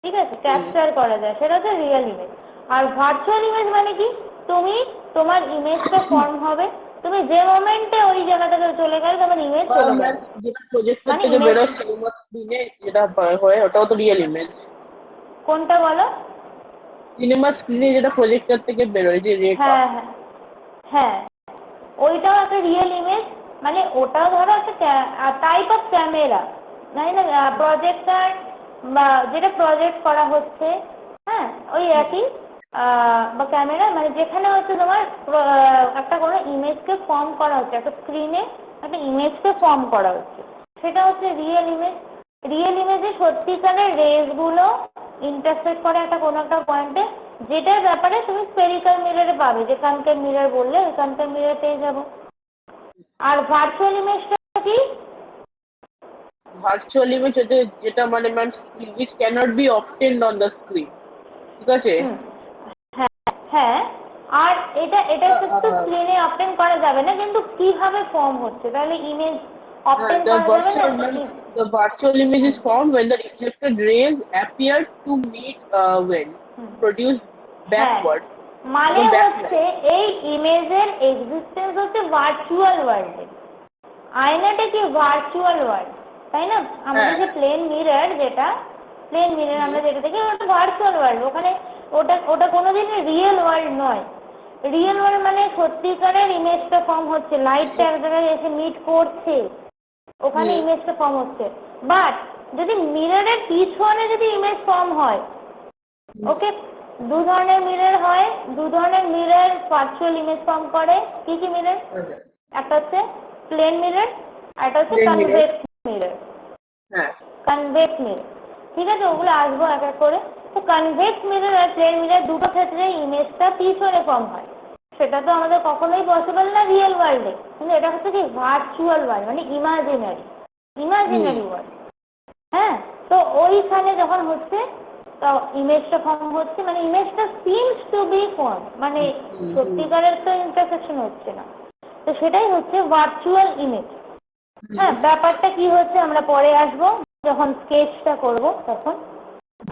ঠিক আছে, ক্যাপচার করা যায়, সেটা হচ্ছে রিয়েল ইমেজ। আর ভার্চুয়াল ইমেজ মানে কি? তুমি তোমার ইমেজটা ফর্ম হবে, তুমি যে মোমেন্টে ওই জায়গাটাতে চলে গেলে তোমার ইমেজ চলে ম্যাম যাবে, যেটা প্রজেক্টর মানে থেকে ইমেজ। বেরোয় সিনেমা স্ক্রিনে যেটা হয় ওটাও তো রিয়েল ইমেজ। কোনটা বলো? সিনেমা স্ক্রিনে যেটা প্রজেক্টর থেকে বেরোয় যে রেটা। হ্যাঁ হ্যাঁ হ্যাঁ, ওইটাও একটা রিয়েল ইমেজ, মানে ওটাও ধরো একটা টাইপ অফ ক্যামেরা, তাই না, প্রজেক্টর বা যেটা প্রজেক্ট করা হচ্ছে, হ্যাঁ ওই একই, বা ক্যামেরা, মানে যেখানে হচ্ছে তোমার একটা কোনো ইমেজকে ফর্ম করা হচ্ছে, একটা স্ক্রিনে একটা ইমেজকে ফর্ম করা হচ্ছে, সেটা হচ্ছে রিয়েল ইমেজ। রিয়েল ইমেজে সত্যিকারের রেসগুলো ইন্টারসেক্ট করে একটা কোনো একটা পয়েন্টে, যেটার ব্যাপারে তুমি স্ফেরিক্যাল মিররে পাবে, যেখানকার মিরর বললে ওইখানকার মিরর পেয়ে যাবো। আর ভার্চুয়াল ইমেজটা কি? ভার্চুয়াল ইমেজ যেটা মানে which cannot be obtained on the screen, ঠিক আছে? হ্যাঁ, আর এটা তো স্ক্রিনে অবটেন করা যাবে না, কিন্তু কিভাবে ফর্ম হচ্ছে তাহলে ইমেজ অবটেন করা যাবে না? The virtual image is formed when the reflected rays appear to meet when produced backward. মানে হচ্ছে এই ইমেজের এক্সিস্টেন্স হচ্ছে ভার্চুয়াল ওয়ার্ল্ডে। আয়নাটা কি ভার্চুয়াল ওয়ার্ল্ড, তাই না? আমাদের যে প্লেন মিরর, আমরা যেটা দেখি ওটা ভার্চুয়াল ওয়ার্ল্ড। ওখানে ওটা কোনোদিনই রিয়েল ওয়ার্ল্ড নয়। রিয়েল ওয়ার্ল্ড মানে সত্যিকারের ইমেজটা ফর্ম হচ্ছে, লাইটটা এক জায়গায় এসে মিট করছে, ওখানে ইমেজটা ফর্ম হচ্ছে। বাট যদি মিররের পিছনে যদি ইমেজ ফর্ম হয়, ওকে, দু ধরনের মিরর হয়, দু ধরনের মিরর ভার্চুয়াল ইমেজ ফর্ম করে। কি কি মিরর? একটা হচ্ছে প্লেন মিরর, আর একটা হচ্ছে কনভেক্স মিরর। কনভেক্স মিরর, ঠিক আছে, ওগুলো আসবো এক এক করে। তো কনভেক্স মিরর আর প্লেন মিরর দুটো ক্ষেত্রে ইমেজটা পিছনে ফর্ম হয়, সেটা তো আমাদের কখনোই পসিবল না রিয়েল ওয়ার্ল্ডে। কিন্তু এটা হচ্ছে কি ভার্চুয়াল ওয়ার্ল্ড, মানে ইমাজিনারি ওয়ার্ল্ড। হ্যাঁ, তো ওইখানে যখন হচ্ছে তো ইমেজটা ফর্ম হচ্ছে, মানে ইমেজটা সিমস টু বি ফর্ম, মানে সত্যিকারের তো ইন্টারসেকশন হচ্ছে না, তো সেটাই হচ্ছে ভার্চুয়াল ইমেজ। হ্যাঁ, ব্যাপারটা কি হচ্ছে আমরা পরে আসবো যখন স্কেচটা করব তখন।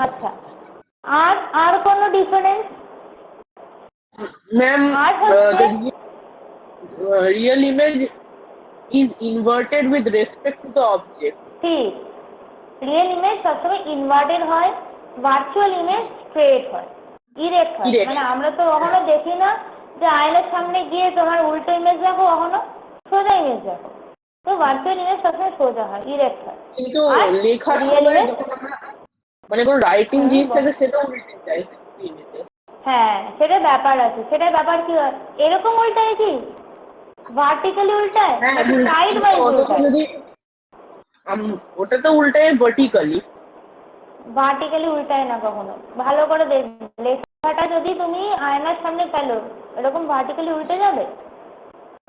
আচ্ছা, আর কোনো difference? Ma'am, the real image is inverted with respect to the object. ঠিক, রিয়েল ইমেজ সবসময় ইনভার্টেড হয়, ভার্চুয়াল ইমেজ স্ট্রেট হয়, ইরেক্ট হয়। মানে আমরা তো কখনো দেখি না যে আয়নার সামনে গিয়ে তোমার উল্টো ইমেজ দেখো, কখনো সোজা ইমেজ দেখো। তো ভার্চুয়াল ইমেজ সবসময় সোজা হয়, ইরেক্ট হয়। কিন্তু লেখার সময় যখন আমরা মানে কোনো রাইটিং জিনিস থাকে সেটা উল্টে যায় স্ক্রিনেতে। হ্যাঁ, সেটা ব্যাপার আছে। সেটা ব্যাপার কি হয়, এরকম উল্টায় কি ভার্টিক্যালি উল্টায়, সাইড ওয়াইজ উল্টায়। ওটা তো উল্টায় ভার্টিক্যালি। ভার্টিক্যালি উল্টায় না কখনো, ভালো করে দেখবে। লেখাটা যদি তুমি আয়নার সামনে ফেলো, এরকম ভার্টিক্যালি উল্টে যাবে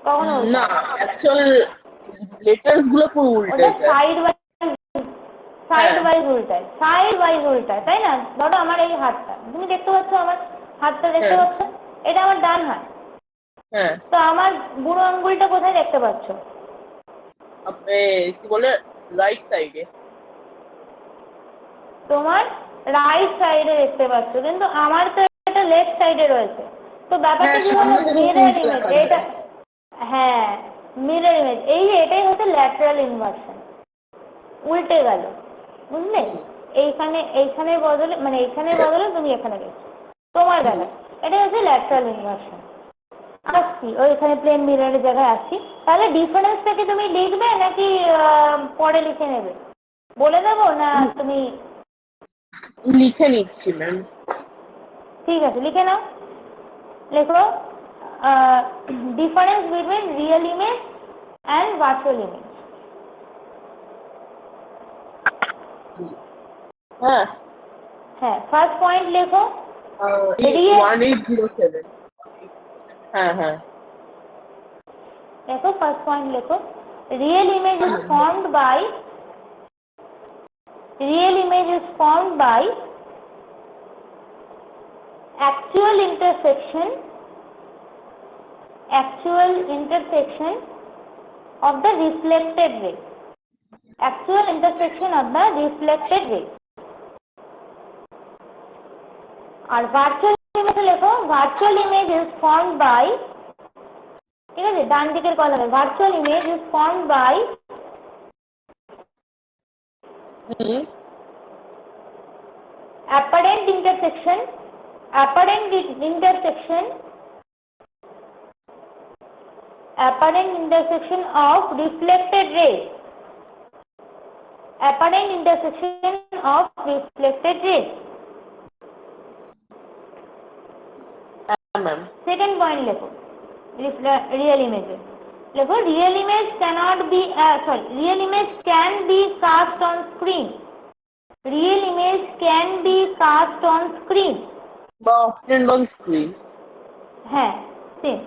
কখনো না, অ্যাকচুয়াল লেটারস গুলো পুরো উল্টে যায়। সাইড ওয়াইজ উল্টায়, তাই না? ধরো আমার এই হাতটা তুমি দেখতে পাচ্ছ, আমার হাতটা দেখতে পাচ্ছ, এটা আমার ডান হাত। তো আমার বুড়ো আঙ্গুলটা কোথায় দেখতে পাচ্ছ? কি বলে, রাইট সাইডে। তোমার রাইট সাইডে দেখতে পাচ্ছ, কিন্তু আমার তো এটা লেফট সাইডে রয়েছে। তো ব্যাপারটা কি হলো, মিরর ইমেজ এটা। হ্যাঁ, মিরর ইমেজ এটাই হচ্ছে ল্যাটারাল ইনভার্সন, উল্টে গেল, বুঝলে? এইখানের বদলে, মানে এইখানের বদলে তুমি এখানে গেছো তোমার বেলা, এটাই হচ্ছে ল্যাটারাল ইনভার্সন। আসছি ওইখানে প্লেন মিররের জায়গায় আসছি। তাহলে ডিফারেন্সটাকে তুমি লিখবে নাকি পরে লিখে নেবে? বলে দেবো না তুমি? লিখে নিচ্ছি ম্যাম। ঠিক আছে, লিখে নাও। লেখো difference between real image and virtual image. হ্যাঁ, ফার্স্ট পয়েন্ট লেখো 1807। দেখো ফার্স্ট পয়েন্ট লেখো, real image is formed by actual intersection of the reflected ray. Actual intersection of the reflected ray. আর ভার্চুয়াল ইমেজ লেখো, virtual image is formed by, ঠিক আছে, ডান দিকের কলামে, virtual image is formed by apparent intersection apparent intersection of reflected rays. Apparent intersection of reflected rays. ma'am. Second point লেখো real image. লেখো real image cannot be real image can be cast on screen. Real image can be cast on screen. বা obtained on screen. হ্যাঁ same.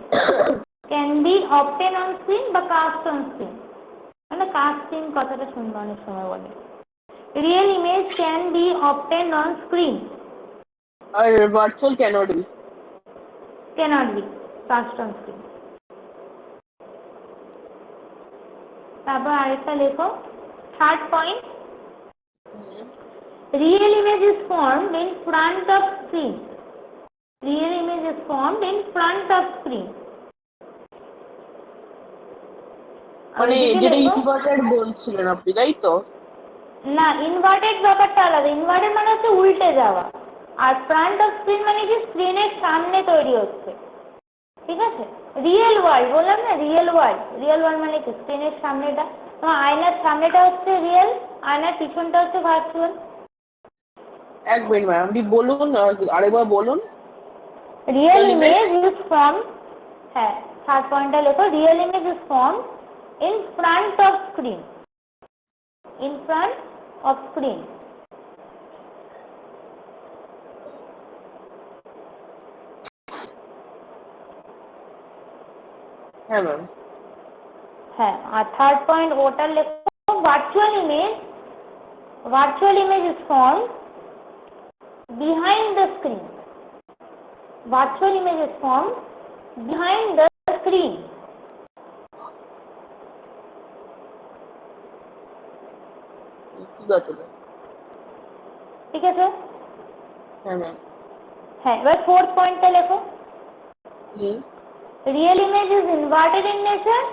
Can be obtained on screen বা cast on screen. মানে casting কথাটা শুনবো অনেক সময় বলে। Real image can be obtained on screen. R virtual cannot be. Cannot be cast on screen. তারপর আরেকটা লেখো third point real image is formed in front of screen. Real image is formed in front of screen. মানে যেটা inverted বলছিলেন আপনি তাই তো? না ইনভার্টেড ব্যাপারটা আলাদা। ইনভার্টেড মানে হচ্ছে উল্টে যাওয়া, আর ফ্রন্ট অফ স্ক্রিন মানে কি স্ক্রিনের সামনে তৈরি হচ্ছে। ঠিক আছে, রিয়েল ওয়ার্ল্ড বললাম না, রিয়েল ওয়ার্ল্ড মানে কি স্ক্রিনের সামনেটা, তোমার আয়নার সামনেটা হচ্ছে রিয়েল, আয়নার পিছনটা হচ্ছে ভার্চুয়াল। এক মিনিট ম্যাম, আপনি বলুন আরেকবার বলুন। রিয়েল ইমেজ ইজ ফ্রম, হ্যাঁ থার্ড পয়েন্টটা লেখো, real image is from in front of screen. In front of screen. হ্যাঁ ম্যাম। হ্যাঁ, আর থার্ড পয়েন্ট ওটা লেখো, virtual image is formed behind the screen. Virtual image is formed behind the screen. ঠিক আছে? হ্যাঁ ম্যাম। হ্যাঁ, এবার ফোর্থ পয়েন্টটা লেখো, real image is inverted in nature,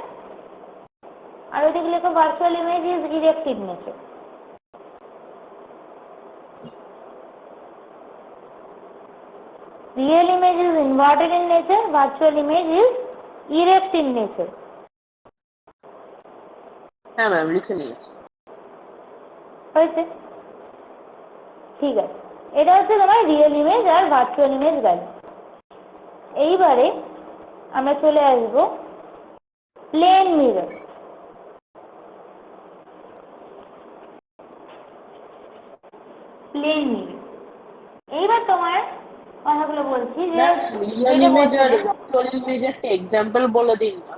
আর ওদিকে লেখো virtual image is erect in nature. Real image is inverted in nature, virtual image is erect in nature. হ্যাঁ ম্যাম, লিখে নিয়েছি। হয়েছে? ঠিক আছে, এটা হচ্ছে তোমার রিয়েল ইমেজ আর ভার্চুয়াল ইমেজ গাইড। এইবারে আমরা চলে আসবো প্লেন মিরর। প্লেন মিরর, এইবার তোমার কথাগুলো বলছি যে রিয়েল ইমেজ আর ভার্চুয়াল ইমেজের একটা এক্সাম্পল বলে দিন না।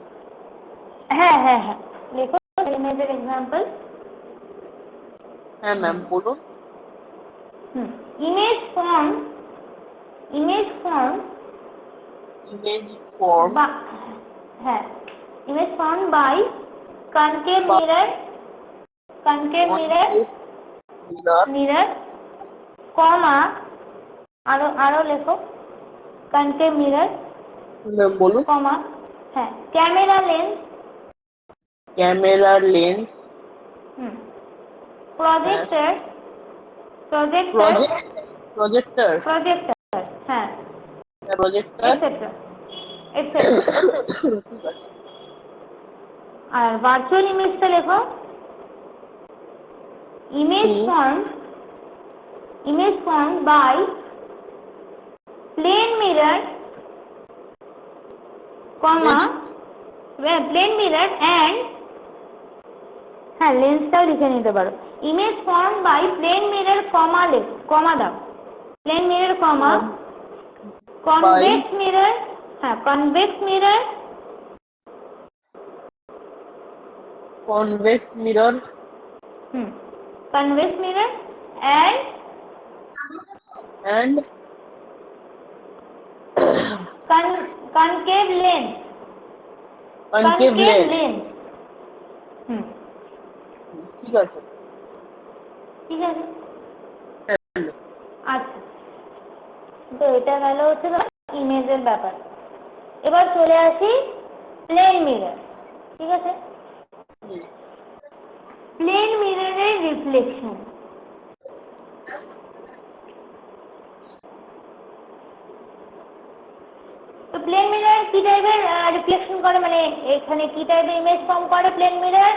হ্যাঁ হ্যাঁ হ্যাঁ, লেখো ইমেজের এক্সাম্পল। হ্যাঁ ম্যাম বলুন। ইমেজ ফর্ম হ্যাঁ, image form by concave mirror comma, আরো লেখো কনকেভ মিরর ম্যাম বলুন। কমা, হ্যাঁ ক্যামেরা লেন্স, প্রজেক্টর, হ্যাঁ এটসেট্রা। আর ভার্চুয়াল ইমেজটা লেখো, image form by plane mirror comma, plane mirror and, হ্যাঁ লেন্সটাও লিখে নিতে পারো, image form by plane mirror comma দাও, plane mirror comma convex mirror, হ্যাঁ convex mirror and concave lens. ঠিক আছে। আচ্ছা, তো এটা গেল হচ্ছে ইমেজের ব্যাপার। এবার চলে আসি প্লেন মিরর। ঠিক আছে, প্লেন মিররের রিফ্লেকশন। তো প্লেন মিরর কি টাইপের রিফ্লেকশন করে, মানে এখানে কি টাইপের ইমেজ ফর্ম করে প্লেন মিরর?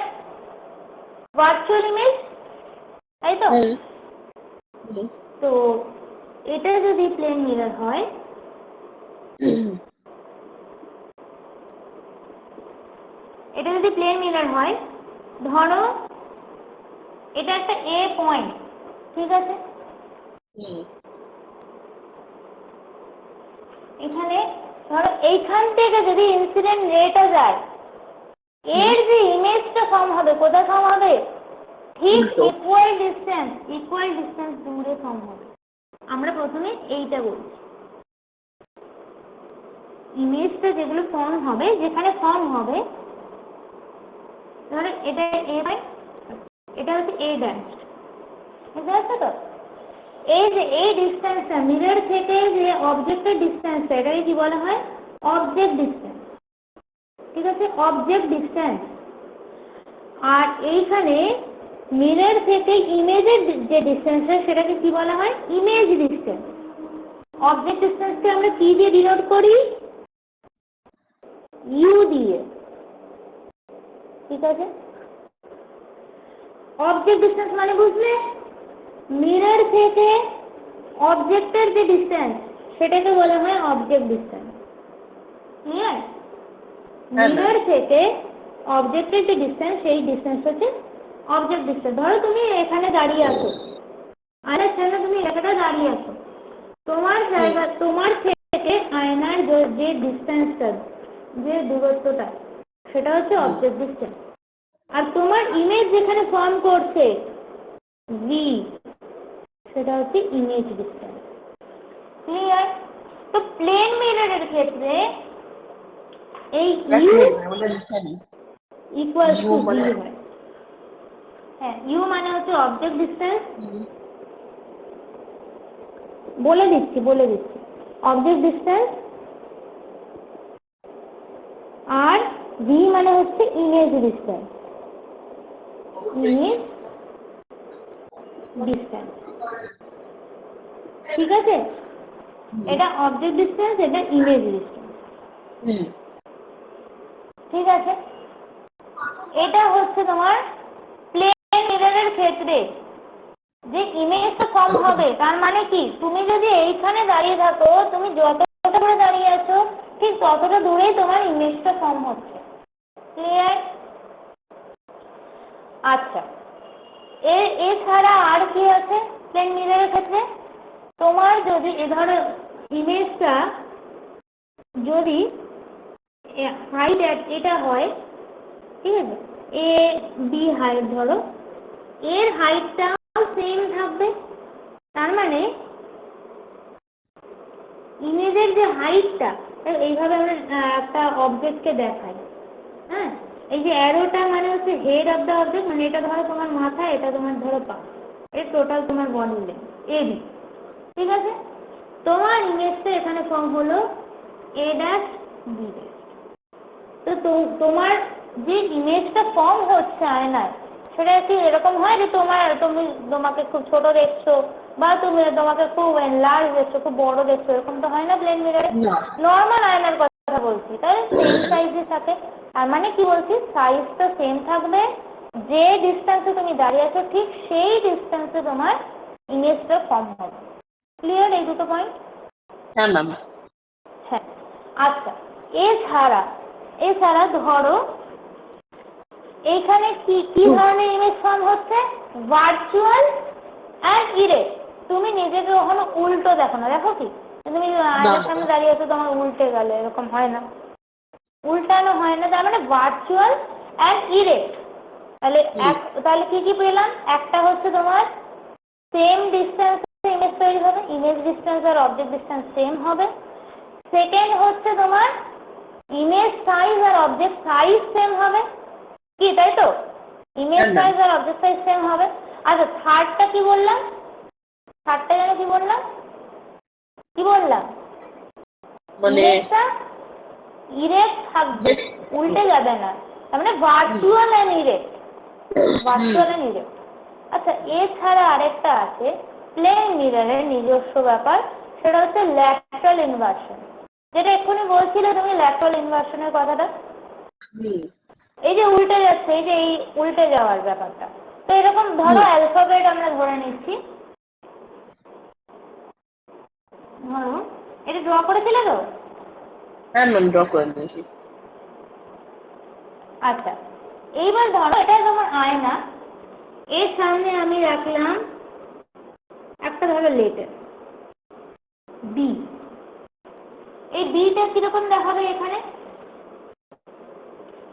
ভার্চুয়াল ইমেজ, তাই তো? তো এটা যদি প্লেন মিরর হয়, এটা যদি প্লেন মিরর হয়, ধরো এটা একটা এ পয়েন্ট, ঠিক আছে? এখানে ধরো এইখান থেকে যদি ইনসিডেন্ট রেটা যায়, এর যে ইমেজটা ফর্ম হবে কোথায় ফর্ম হবে? ঠিক ইকুয়াল ডিস্টেন্স দূরে ফর্ম হবে। আমরা প্রথমে এইটা বলছি, ইমেজটা যেগুলো ফর্ম হবে, যেখানে ফর্ম হবে, ধরো এটা এ পয়েন্ট, এটা হচ্ছে এ ড্যাশ, বুঝতে পারছো তো? এই যে এই ডিস্টেন্সটা মিরর থেকে যে অবজেক্টের ডিস্টেন্সটা, এটাকে কি বলা হয়? অবজেক্ট ডিস্টেন্স, ঠিক আছে? Object distance. আর এইখানে মিরর থেকে ইমেজের যে ডিস্টেন্সটা, সেটাকে কি বলা হয়? Image distance. অবজেক্ট ডিস্টেন্সকে আমরা কি দিয়ে ডিনোট করি? ইউ দিয়ে, ঠিক আছে? অবজেক্ট ডিস্টেন্স মানে বুঝলে? মিরর থেকে অবজেক্টের যে ডিস্টেন্স, সেটাকে বলা হয় অবজেক্ট ডিস্টেন্স। ক্লিয়ার? মিরর থেকে অবজেক্টের যে ডিস্টেন্স, সেই ডিস্টেন্স হচ্ছে অবজেক্ট ডিস্টেন্স। ধরো তুমি এখানে দাঁড়িয়ে আছো, আয়নার সামনে তুমি এখানে দাঁড়িয়ে আছো, তোমার জায়গা, তোমার থেকে আয়নার যে ডিস্টেন্সটা, যে দূরত্বটা, সেটা হচ্ছে অবজেক্ট ডিস্টেন্স। আর তোমার ইমেজ যেখানে ফর্ম করছে ভি, সেটা হচ্ছে ইমেজ ডিস্টেন্স। ক্লিয়ার? তো প্লেন মিররের ক্ষেত্রে এই ইউ ইকুয়াল টু ভি হয়। হ্যাঁ, ইউ মানে হচ্ছে অবজেক্ট ডিস্টেন্স, বলে দিচ্ছি অবজেক্ট ডিস্টেন্স, আর ভি মানে হচ্ছে ইমেজ ডিস্টেন্স, ইমেজ ডিস্টেন্স, ঠিক আছে? এটা অবজেক্ট ডিস্টেন্স, এটা ইমেজ ডিস্টেন্স, ঠিক আছে? এটা হচ্ছে তোমার প্লেন মিররের ক্ষেত্রে যে ইমেজটা ফর্ম হবে। তার মানে কি, তুমি যদি এইখানে দাঁড়িয়ে থাকো, তুমি যতটা করে দাঁড়িয়ে আছো, ঠিক ততটা দূরেই তোমার ইমেজটা ফর্ম হচ্ছে। ক্লিয়ার? আচ্ছা, এছাড়া আর কি আছে প্লেন মিররের ক্ষেত্রে? তোমার যদি এ ধরো ইমেজটা যদি হাইট এটা হয়, ঠিক আছে, এ বি হাইট, ধরো এর হাইটটাও সেম থাকবে। তার মানে ইমেজের যে হাইটটা, এইভাবে আমরা একটা অবজেক্টকে দেখাই, হ্যাঁ, এই যে অ্যারোটা মানে হচ্ছে হেড অফ দ্য অবজেক্ট, মানে এটা ধরো তোমার মাথা, এটা তোমার ধরো পা, এই টোটাল তোমার বডি লেন্থ এবি, ঠিক আছে? তোমার ইমেজটা এখানে ফর্ম হলো এ ড্যাশ বি ড্যাশ। তো তোমার যে ইমেজটা ফর্ম হচ্ছে আয়নায়, সেটা কি এরকম হয় যে তোমাকে খুব ছোট দেখছো, বা তোমাকে খুব লার্জ দেখছো, খুব বড় দেখছো, এরকম তো হয় না প্লেন মিররে। নর্মাল আয়নার কথা বলছি, তাই সেম সাইজের সাথে। আর মানে কি বলছি, সাইজটা সেম থাকবে, যে ডিস্টেন্সে তুমি দাঁড়িয়ে আছো ঠিক সেই ডিস্টেন্সে তোমার ইমেজটা ফর্ম হবে। ক্লিয়ার এই দুটো পয়েন্ট? হ্যাঁ ম্যাম। হ্যাঁ, আচ্ছা, এছাড়া ধরো এইখানে কি ধরনের ইমেজ ফর্ম হচ্ছে? Virtual and erect. তুমি নিজেকে কখনো উল্টো দেখো না, দেখো কি? তুমি আয়নার সামনে দাঁড়িয়ে আছো, তোমার উল্টে গেলে, এরকম হয় না, উল্টানো হয় না। তার মানে ভার্চুয়াল অ্যান্ড ইরেক্ট। তাহলে কি পেলাম? একটা হচ্ছে তোমার সেম ডিস্টেন্স ইমেজ তৈরি হবে, ইমেজ ডিস্টেন্স আর অবজেক্ট ডিস্টেন্স সেম হবে। সেকেন্ড হচ্ছে তোমার ইমেজ সাইজ আর অবজেক্ট সাইজ সেম হবে, কি তাই তো? ইমেজ সাইজ আর অবজেক্ট সাইজ সেম হবে। আচ্ছা, থার্ডটা কি বললাম? থার্ডটা যেন কি বললাম? মানে ইরেক্ট থাকবে, উল্টে যাবে না। তার মানে ভার্চুয়াল অ্যান্ড ইরেক্ট। আচ্ছা, এছাড়া আরেকটা আছে প্লেন মিররের নিজস্ব ব্যাপার, সেটা হচ্ছে ল্যাটারাল ইনভার্সন। যেটা এক্ষুনি বলছিলে তুমি ল্যাটারাল ইনভার্সনের কথাটা, হুম এই যে উল্টে যাচ্ছে, এই যে এই উল্টে যাওয়ার ব্যাপারটা। তো এরকম ধরো অ্যালফাবেট আমরা ধরে নিচ্ছি, ধরো এটা ড্র করেছিলে তো? হ্যাঁ ম্যাম ড্র করে দিয়েছি। আচ্ছা, এইবার ধরো এটা তোমার আয়না, এর সামনে আমি রাখলাম একটা ধরো লেটার বি। এই বিটা কিরকম দেখাবে এখানে?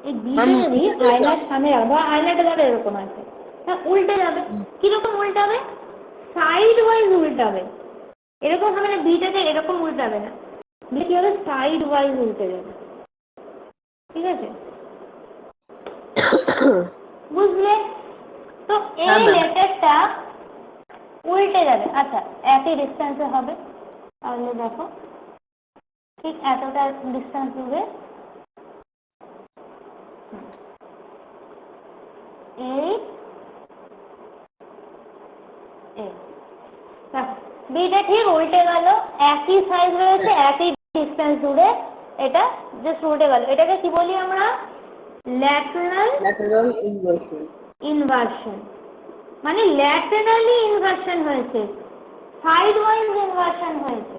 এই বিটা যদি আয়নার সামনে রাখবো, আয়নাটা ধরো এরকম আছে, হ্যাঁ উল্টে যাবে। কিরকম উল্টাবে? Side wise উল্টাবে। এরকম হবে না, বিটাকে এরকম উল্টাবে না, বি কি হবে সাইড ওয়াইজ উল্টে যাবে। ঠিক আছে, বুঝলে? তো এই লেটারটা উল্টে যাবে। আচ্ছা, একই ডিস্টেন্সে হবে, তাহলে দেখো ঠিক এতটা ডিস্টেন্স দূরে এই বিটা ঠিক উল্টে গেল, একই সাইজ রয়েছে, একই ডিস্টেন্স দূরে, এটা জাস্ট উল্টে গেল। এটাকে কি বলি আমরা? Lateral inversion. মানে ল্যাটারালি ইনভার্সন হয়েছে, সাইড ওয়াইজ ইনভার্সন হয়েছে,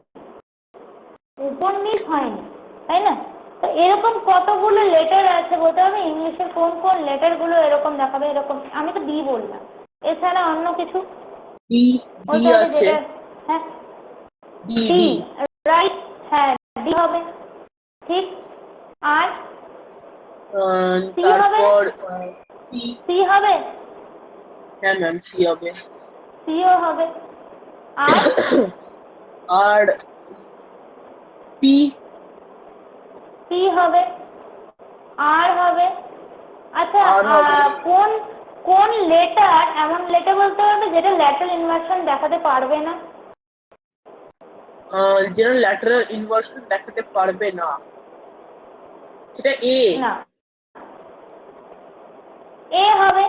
উপর নিচ হয়নি, তাই না? তো এরকম কতগুলো লেটার আছে বলতে হবে, ইংলিশে কোন কোন লেটারগুলো এরকম দেখাবে? এরকম আমি তো ডি বললাম, এছাড়া অন্য কিছু বলতে হবে যেটা, হ্যাঁ ডি, রাইট, হ্যাঁ ডি হবে, ঠিক। আর সি হবে, সি হবে, হ্যাঁ ম্যাম সি হবে, সিও হবে। আর আর পি, পি হবে, আর হবে। আচ্ছা, কোন কোন লেটার এমন লেটার বলতে হবে যেটা ল্যাটারাল ইনভার্সন দেখাতে পারবে না? যেটা ল্যাটারাল ইনভার্সন দেখাতে পারবে না, সেটা এ না, এ হবে,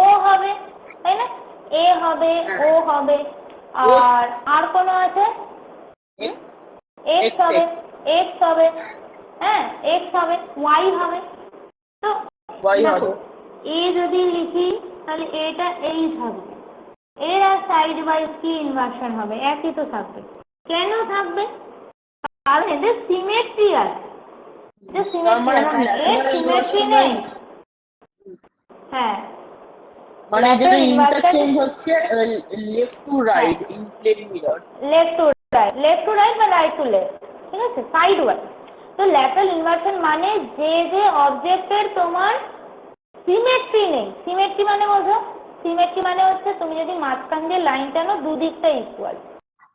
ও হবে, তাই না? এ হবে, ও হবে, আর কোনো আছে? এক্স হবে, এক্স হবে, হ্যাঁ এক্স হবে, ওয়াই হবে। তো দেখো, এ যদি লিখি তাহলে এটা এইচ হবে, এর আর সাইড ওয়াইজ কি ইনভার্সন হবে? একই তো থাকবে। কেন থাকবে? কারণ এদের সিমেট্রি আছে, যে সিমেট্রি আছে, এর সিমেট্রি নেই। হ্যাঁ, মানে যেটা ইন্টারচেঞ্জ হচ্ছে left to right in plane mirror, left to right বা রাইট টু লেফট, ঠিক আছে, সাইড ওয়াইজ। তো ল্যাটারাল ইনভার্সন মানে যে যে অবজেক্টের তোমার সিমেট্রি নেই। সিমেট্রি মানে বোঝো? সিমেট্রি মানে হচ্ছে তুমি যদি মাঝখান দিয়ে লাইন টানো, দুদিকটা ইকুয়াল।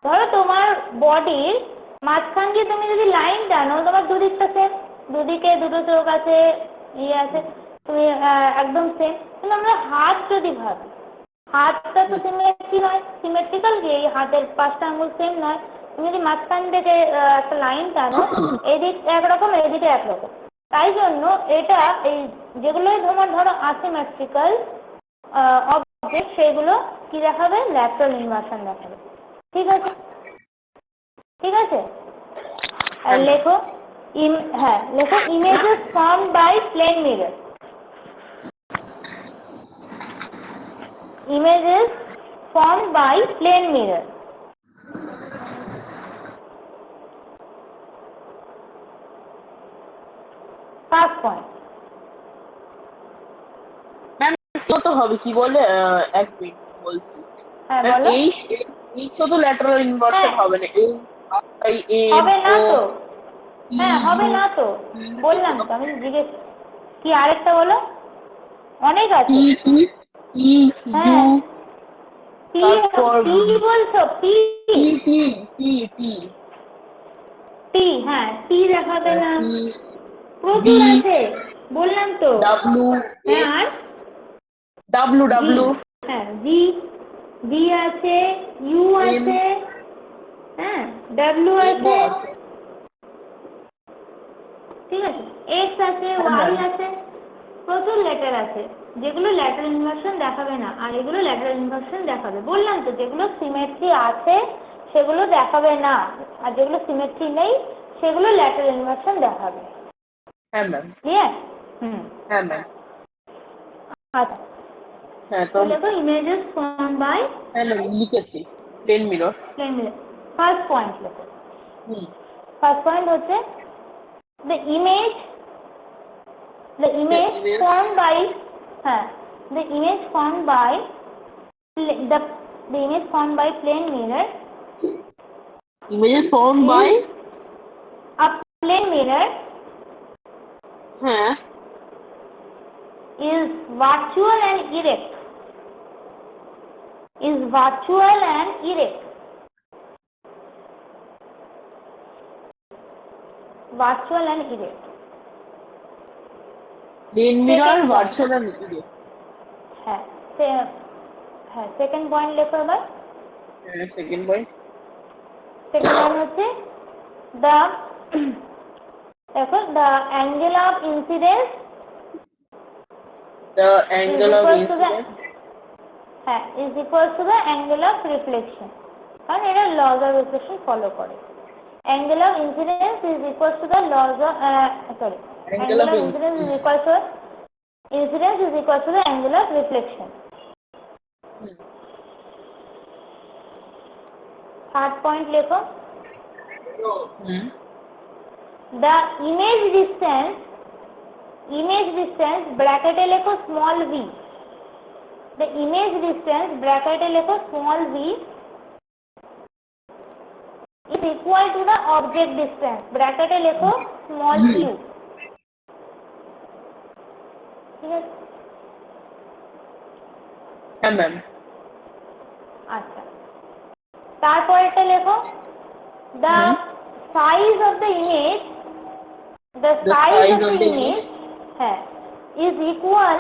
ধরো তোমার বডির মাঝখান দিয়ে তুমি যদি লাইন টানো, তোমার দুদিকটা সেম, দুদিকে দুটো চোখ আছে, ইয়ে আছে, তুমি একদম সেম। কিন্তু আমরা হাত যদি ভাবি, হাতটা তো সিমেট্রি নয়, সিমেট্রিক্যাল কি? এই হাতের 5টা আঙুল সেম নয়। তুমি যদি মাঝখান থেকে একটা লাইন টানো, এদিক একরকম এদিকে একরকম, তাই জন্য এটা এই যেগুলোই তোমার ধরো আসিমেট্রিক্যাল অবজেক্ট, সেগুলো কি দেখাবে? ল্যাটারাল ইনভার্সন দেখাবে। ঠিক আছে, ঠিক আছে। আর লেখো, হ্যাঁ লেখো, images form by plane mirror. Images formed by plane mirror. First point. Ma'am কত হবে কি বলে? এক মিনিট বলছি। হ্যাঁ বলো। এই শুধু ল্যাটারাল ইনভার্সন হবে না, এই হবে না তো, হ্যাঁ হবে না তো, বললাম তো, আমি জিজ্ঞেস, কি আরেকটা বলো? অনেক আছে। হ্যাঁ পি বলছো? পি, হ্যাঁ পি দেখাবে না, প্রচুর আছে, বললাম তো। হ্যাঁ আর ডাব্লু, হ্যাঁ জি আছে, ইউ আছে, হ্যাঁ ডাব্লু আছে, ঠিক আছে, এক্স আছে, ওয়াই আছে, প্রচুর লেটার আছে যেগুলো ল্যাটারাল ইনভার্সন দেখাবে না, আর এগুলো ল্যাটারাল ইনভার্সন দেখাবে। বললাম তো, যেগুলো সিমেট্রি আছে সেগুলো দেখাবে না, আর যেগুলো সিমেট্রি নেই সেগুলো ল্যাটারাল ইনভার্সন দেখাবে। হ্যাঁ ম্যাম। ক্লিয়ার? হ্যাঁ ম্যাম। আচ্ছা, হ্যাঁ তো দেখো ইমেজেস ফর্ম বাই হ্যাঁ ম্যাম লিখেছি plane mirror. Plane mirror. First point লেখো। হুম। ফার্স্ট পয়েন্ট হচ্ছে the image image formed by the image formed by the image formed by plane mirror images formed by a plane mirror হ্যাঁ is virtual and erect. Is virtual and erect. Virtual and erect. Plane mirror Second virtual and erect। হ্যাঁ second point লেখো এবার। হ্যাঁ second point. Second point হচ্ছে the দেখো the angle of incidence the angle of is incidence is equal to the angle of reflection, কারণ এটা laws of reflection follow করে। Angle of incidence is equal to the laws of angle of incidence is equal to the angle of reflection. Third point লেখো। The image distance bracket এ লেখো small v. The image distance bracket এ লেখো small v is equal to the object distance bracket এ লেখো small q. ঠিক আছে? হ্যাঁ ma'am. আচ্ছা, তারপরেটা লেখো the size of the image is equal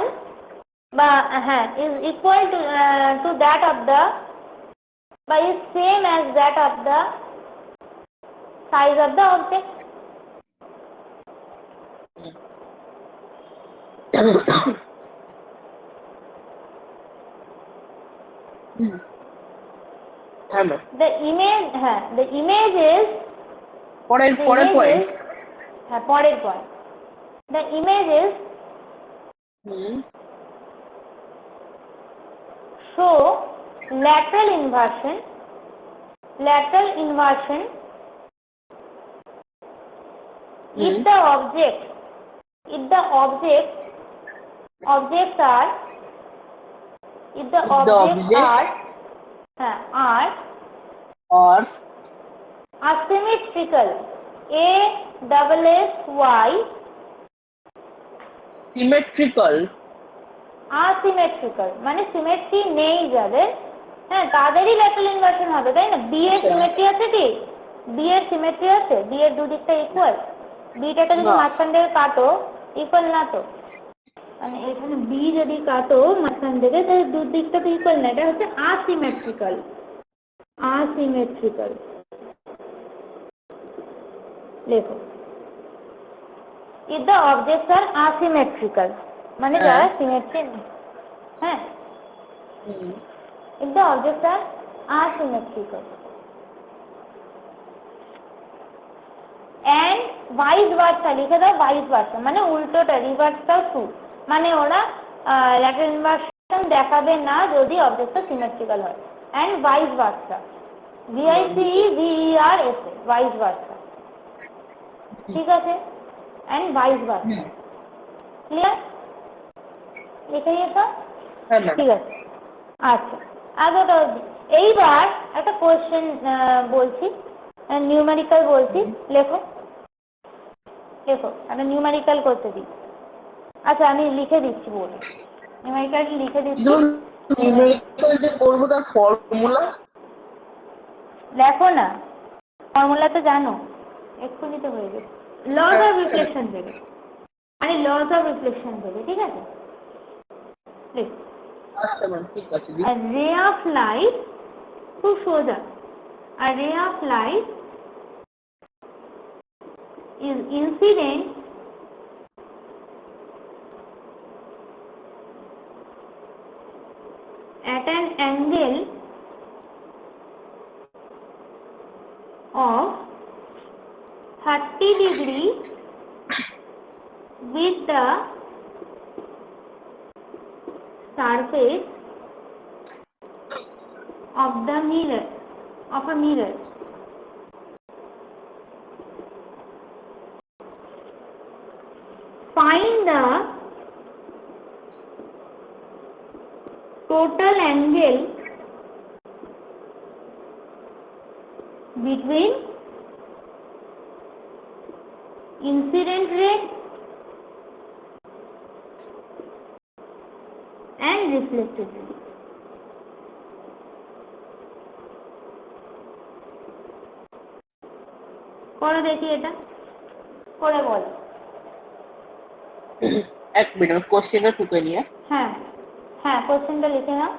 to that of the is same as that of the size of the object. The image is পরের point. পরের point. The image is show lateral inversion if the objects are asymmetrical asymmetrical মানে symmetry নেই যাদের, হ্যাঁ তাদেরই lateral inversion হবে, তাই না? বি এর সিমেট্রি আছে কি? বি এর সিমেট্রি আছে? বি এর দুদিকটা ইকুয়াল? বিটাকে যদি মাঝখান থেকে কাটো ইকুয়াল না তো, মানে এখানে বি যদি কাটো মাঝখান থেকে তাহলে দুদিকটা তো ইকুয়াল না, এটা হচ্ছে asymmetrical লেখো। if the objects are asymmetrical মানে যারা সিমেট্রি নেই, হ্যাঁ if the objects are asymmetrical and vice versa লিখে দাও, vice versa মানে উল্টোটা, রিভার্সটাও ট্রু, মানে ওরা ল্যাটারাল ইনভার্সন দেখাবে না যদি অবজেক্টটা সিমেট্রিক্যাল হয়। and vice versa vice versa ঠিক আছে? and vice versa clear? লিখে নিয়েছো? ঠিক আছে। আচ্ছা, আগেটা এইবার একটা কোয়েশ্চেন বলছি, নিউমেরিক্যাল বলছি, লেখো একটা নিউমেরিক্যাল করতে দিই। আচ্ছা আমি লিখে দিচ্ছি, বলি নিউমেরিক্যাল লিখে দিচ্ছি। নিউমেরিক্যাল যে করব তার ফর্মুলা লেখো না, ফর্মুলা তো জানো, এক্ষুনি তো হয়ে গেছে। লস অফ রিফ্লেকশন দেবে, লস অফ রিফ্লেকশন দেবে, ঠিক আছে? আচ্ছা ম্যাম ঠিক আছে। A ray of light, খুব সোজা, a ray of light is incident at an angle of 30 30 degree with the surface of the mirror, of a mirror. Find the total angle between incident ray and reflected ray. করে দেখি এটা করে বল। এক minute কোশ্চেনটা টুকে নিয়ে। হ্যাঁ হ্যাঁ কোশ্চেনটা লিখে নাও।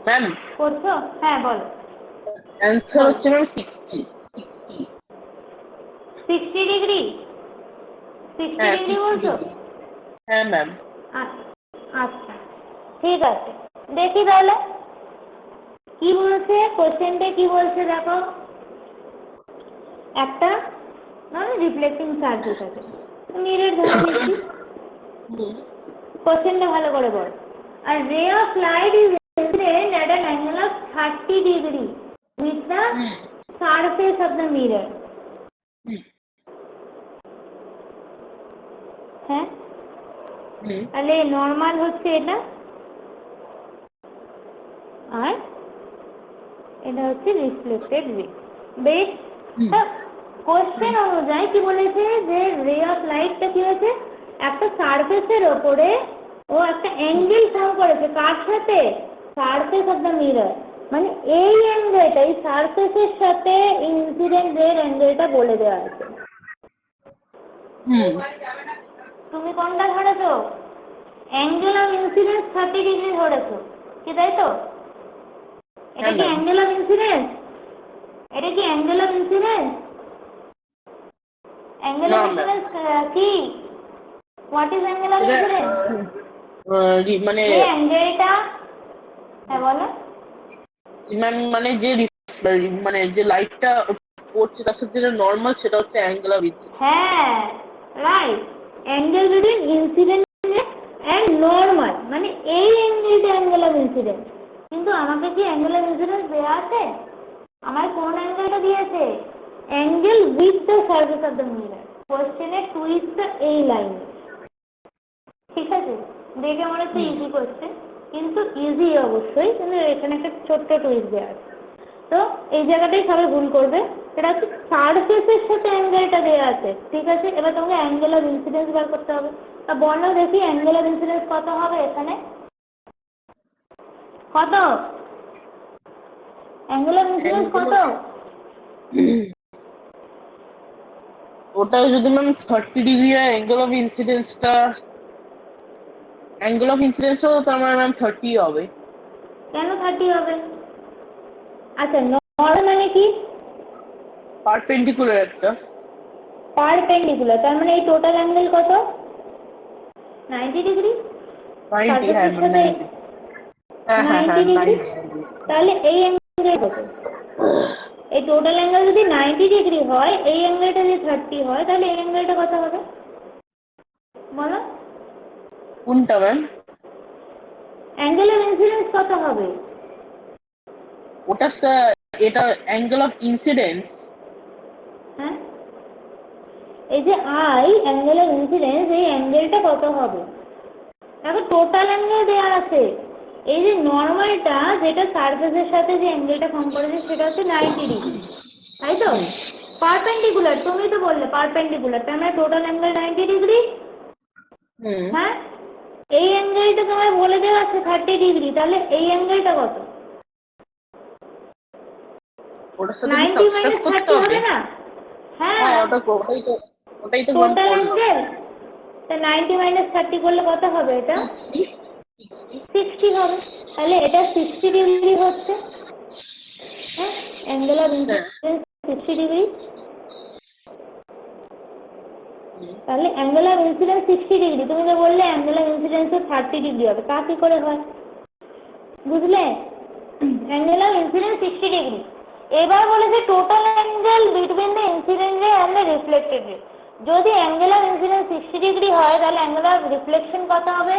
ম্যাম করছো? হ্যাঁ বল। অ্যান্সার হচ্ছে ম্যাম 60 ডিগ্রি 60 ডিগ্রি বলছো? হ্যাঁ ম্যাম। আচ্ছা ঠিক আছে, দেখি তাহলে কি বলছে কোশ্চেনটা। কি বলছে দেখো, একটা রিফ্লেক্টিং সারফেস আছে, মিরর ধরে নিচ্ছি। কোশ্চেনটা ভালো করে বল। A ray of light is incident at an angle of 30 degree with the surface of the mirror. হ্যাঁ তাহলে নর্মাল হচ্ছে এটা, আর এটা হচ্ছে রিফ্লেক্টেড রে। বেশ, কোশ্চেন অনুযায়ী কি বলেছে যে রে অফ লাইটটা কি হয়েছে, একটা সারফেসের ওপরে ও একটা অ্যাঙ্গেল ফর্ম করেছে। কার সাথে? Surface of the mirror. মানে এই অ্যাঙ্গেলটা এই সারফেসের সাথে ইনসিডেন্ট রের অ্যাঙ্গেলটা বলে দেওয়া আছে। তুমি কোনটা ধরেছো? অ্যাঙ্গেল অফ ইনসিডেন্স 30 ডিগ্রি ধরেছো কি, তাই তো? এটা কি অ্যাঙ্গেল অফ ইনসিডেন্স? এটা কি angle of incidence? Angle of incidence কি? What is angle of incidence? মানে এই অ্যাঙ্গেলটা, হ্যাঁ বলো ম্যাম, মানে যে লাইটটা পড়ছে তার সাথে যেটা নর্মাল সেটা হচ্ছে অ্যাঙ্গেল অফ ইনসিডেন্স। হ্যাঁ right, angle between incident and normal, মানে এই অ্যাঙ্গেলটা অ্যাঙ্গেল অফ ইনসিডেন্স। কিন্তু আমাকে কি অ্যাঙ্গেল অফ ইনসিডেন্স দেওয়া আছে? আমার কোন অ্যাঙ্গেলটা দিয়েছে? Angle with the surface of the mirror. কোশ্চেনে টুইস্টটা এই লাইনে, ঠিক আছে? দেখে মনে হচ্ছে ইজি কোশ্চেন, কিন্তু ইজি অবশ্যই, কিন্তু এখানে একটা ছোট্ট টুইস্ট দেওয়া আছে। তো এই জায়গাটাই সবাই ভুল করবে, এটা হচ্ছে সারফেসের সাথে অ্যাঙ্গেলটা দেওয়া আছে, ঠিক আছে? এবার তোমাকে অ্যাঙ্গেল অফ ইনসিডেন্স বার করতে হবে। তা বলো দেখি অ্যাঙ্গেল অফ ইনসিডেন্স কত হবে এখানে? কত অ্যাঙ্গেল অফ ইনসিডেন্স কত? ওটা যদি ম্যাম 30 ডিগ্রি অ্যাঙ্গেল অফ ইনসিডেন্সটা হতো তার মানে ম্যাম 30 হবে। কেন 30 হবে? আচ্ছা নর্মাল মানে কি? পারপেন্ডিকুলার একটা। পারপেন্ডিকুলার, তার মানে এই টোটাল অ্যাঙ্গেল কত? 90 ডিগ্রি। 90, হ্যাঁ 90 ডিগ্রি। তাহলে এই অ্যাঙ্গেল কত? এই টোটাল অ্যাঙ্গেল যদি 90 ডিগ্রি হয়, এই অ্যাঙ্গেলটা যদি 30 হয়, তাহলে এই অ্যাঙ্গেলটা কত হবে বলো? কোনটা ম্যাম? অ্যাঙ্গেল অফ ইনসিডেন্স কত হবে? ওটা এটা অ্যাঙ্গেল অফ ইনসিডেন্স। হ্যাঁ, এই যে আই অ্যাঙ্গেল অফ ইনসিডেন্স, এই অ্যাঙ্গেলটা কত হবে? দেখো টোটাল অ্যাঙ্গেল দেওয়া আছে, এই যে নর্মালটা যেটা সারফেসের সাথে যে অ্যাঙ্গেলটা ফর্ম করেছে সেটা হচ্ছে 90 ডিগ্রি, তাই তো? পারপেন্ডিকুলার, তুমি তো বললে পারপেন্ডিকুলার, তার মানে টোটাল অ্যাঙ্গেল 90 ডিগ্রি। হ্যাঁ, এই অ্যাঙ্গেলটা তোমায় বলে দেওয়া আছে 30 ডিগ্রি, তাহলে এই অ্যাঙ্গেলটা কত? ওটার সাথে কি 90 সাবস্ট্রাক্ট মাইনাস করতে 30 হবে? হবে না? হ্যাঁ, হ্যাঁ, ওটাই তো ম্যাম টোটাল করলাম। অ্যাঙ্গেল, তা 90 মাইনাস 30 করলে কত হবে? এটা 60 হবে, তাহলে এটা 60 ডিগ্রি হচ্ছে। হ্যাঁ, অ্যাঙ্গেল অফ ইনসিডেন্স 60 ডিগ্রি, তাহলে অ্যাঙ্গেল অফ ইনসিডেন্স 60 ডিগ্রি। তুমি তো বললে অ্যাঙ্গেল অফ ইনসিডেন্স 30 ডিগ্রি হবে, তা কি করে হয়? বুঝলে? Angle of incidence 60 degree. এবার বলেছে total angle between the incident রে অ্যান্ড দ্য রিফ্লেক্টেড রে। যদি অ্যাঙ্গেল অফ ইনসিডেন্স 60 ডিগ্রি হয়, তাহলে অ্যাঙ্গেল অফ রিফ্লেকশন কত হবে?